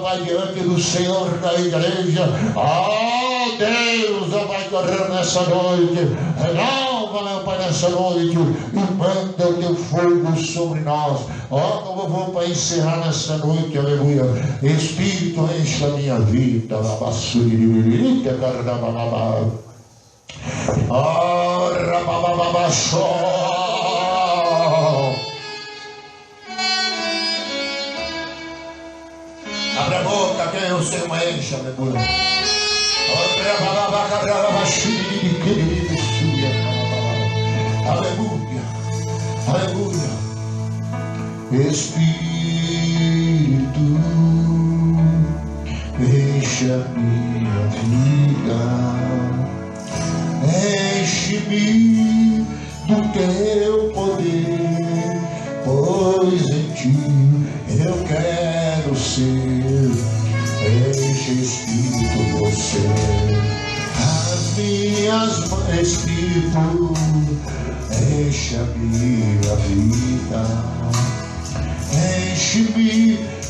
Vai diante do Senhor da igreja. Deus, vai carregar nessa noite. Renova, meu Pai, nessa noite. E manda o teu fogo sobre nós. Eu vou para encerrar nessa noite, aleluia. Espírito, enche a minha vida. Abre a boca, que o Senhor enche, aleluia. Aleluia, aleluia. Espírito, enche a minha vida, enche-me do teu poder, pois em ti eu quero ser. Enche, Espírito, você as minhas mãos, Espírito, enche a minha vida, enche-me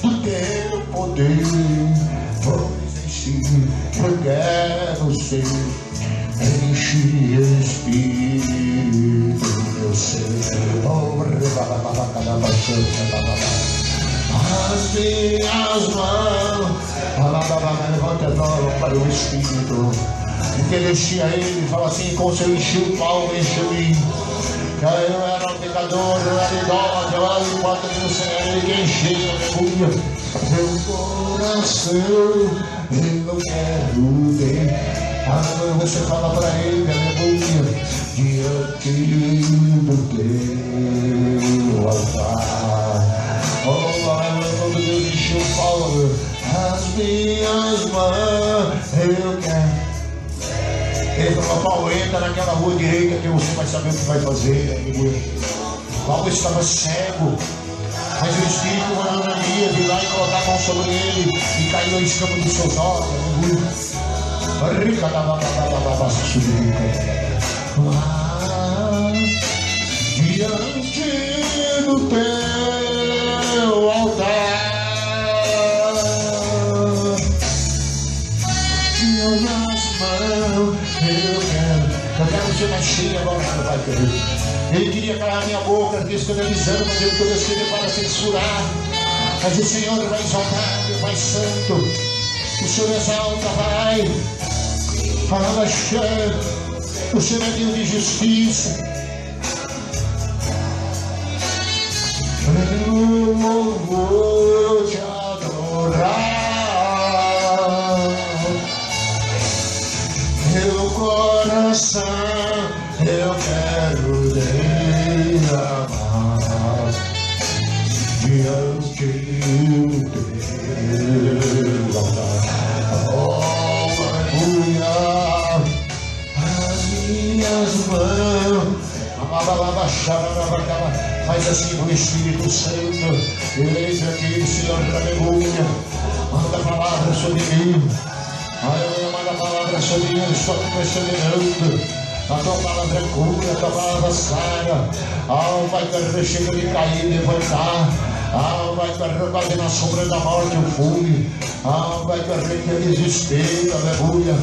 do teu poder, pois em ti eu quero ser. Enche, Espírito, meu ser. As minhas mãos, levanta as mãos para o Espírito. E que ele enchia ele, fala assim: como se eu enchi o Paulo, encheu-me. Eu era um pecador, eu era idólatra, eu era o porta do Senhor, ele que encheu, aleluia. Meu coração, eu quero ver. Você fala para ele, aleluia, diante do teu altar. Quando Deus encheu Paulo, as minhas mãos, eu quero. Ele falou: Paulo, entra naquela rua direita que você vai saber o que vai fazer, aleluia. Paulo estava cego, mas o Espírito mandou Ananias ir lá e colocar a mão sobre ele, e caiu a escama dos seus olhos, aleluia. Diante do teu altar, minhas mãos, eu quero ser mais cheio agora, meu Pai querido. Ele queria calar a minha boca, escandalizando, mas ele toda vez para censurar. Mas o Senhor vai exaltar, meu Pai Santo. O Senhor exalta, Pai. Fala, o Senhor é Deus de justiça. Eu vou te adorar. Meu coração eu quero derramar diante do teu altar. Oh, aleluia. As minhas mãos, faz assim com o Espírito Santo. Eis aqui, Senhor, aleluia. Manda a palavra sobre mim. Aleluia, manda a palavra sobre mim. Eu estou perseverando. A tua palavra é cura, a tua palavra sara. Vai que chega de cair e levantar. Vai que quase na sombra da morte eu fui. Vai que eu desespero, aleluia.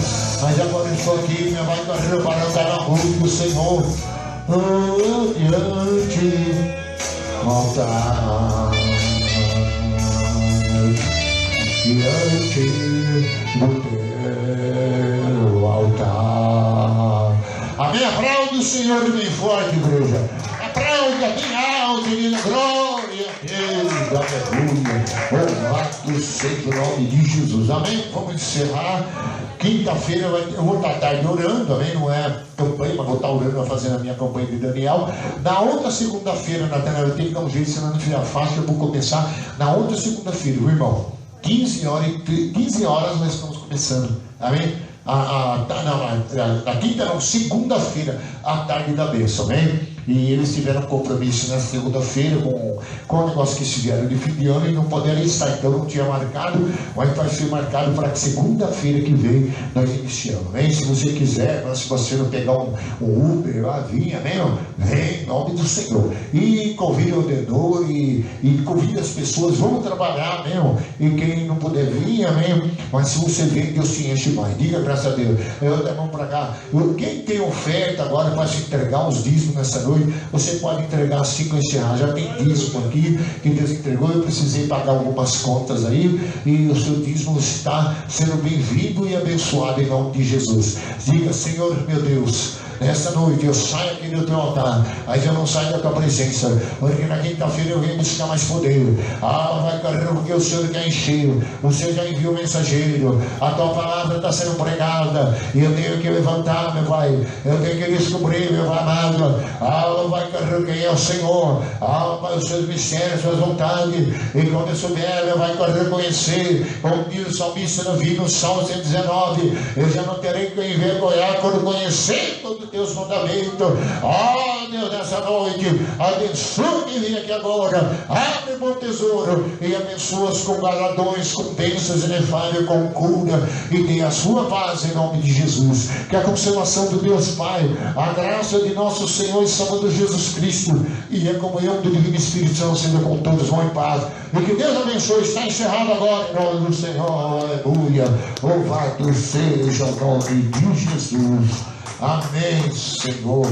Mas agora eu estou aqui, vai que para andar na rua do Senhor. Diante do altar, diante do teu altar. Amém? Aplaude o Senhor bem forte, igreja. Aplaude bem alto, menina. Glória a Deus, aleluia. Louvado seja o nome de Jesus. Amém? Vamos encerrar. Quinta-feira eu vou estar tarde orando, amém? Não é campanha, mas vou estar orando, fazendo a minha campanha de Daniel. Na outra segunda-feira, Nathanael, eu tenho que dar um jeito, se não tiver fácil, eu vou começar. Na outra segunda-feira, viu, irmão? 15 horas nós estamos começando, amém? Na quinta não, segunda-feira, à tarde da bênção, amém? E eles tiveram compromisso na segunda-feira com o negócio que se vieram de fim de ano e não puderam estar, então não tinha marcado, mas vai ser marcado para que segunda-feira que vem nós iniciamos, amém? Se você quiser, se você não pegar um Uber lá, vinha, amém? Vem em nome do Senhor. E convida o dedor e convida as pessoas, vamos trabalhar, amém? E quem não puder vir, amém? Mas se você vem, Deus te enche mais. Diga graças a Deus. Eu vamos para cá. Quem tem oferta agora para se entregar os dízimos nessa noite, você pode entregar assim que eu encerrar. Já tem dízimo aqui que Deus entregou. Eu precisei pagar algumas contas aí e o seu dízimo está sendo bem-vindo e abençoado em nome de Jesus. Diga, Senhor meu Deus, nessa noite eu saio aqui do teu altar, mas eu não saio da tua presença, porque na quinta-feira eu venho buscar mais poder. Vai carregar porque o Senhor quer encher. O Senhor já enviou o mensageiro, a tua palavra está sendo pregada e eu tenho que levantar, meu Pai, eu tenho que descobrir, meu amado, vai carregar quem é o Senhor, os seus mistérios, suas vontades, e quando eu souber, meu vai reconhecer, como diz o salmista no Salmo 119, eu já não terei que envergonhar quando conhecer todos os teus mandamentos. Deus, nessa noite, abençoa quem vem aqui agora, abre bom tesouro e abençoa-os com galardões, com bênçãos inefáveis, com cura, e dê a sua paz em nome de Jesus. Que a consolação do Deus Pai, a graça de nosso Senhor e Salvador Jesus Cristo e a comunhão do Divino Espírito Santo seja com todos, vão em paz. E que Deus abençoe. Está encerrado agora em nome do Senhor. Aleluia. Louvado seja o nome de Jesus. Amém, Senhor.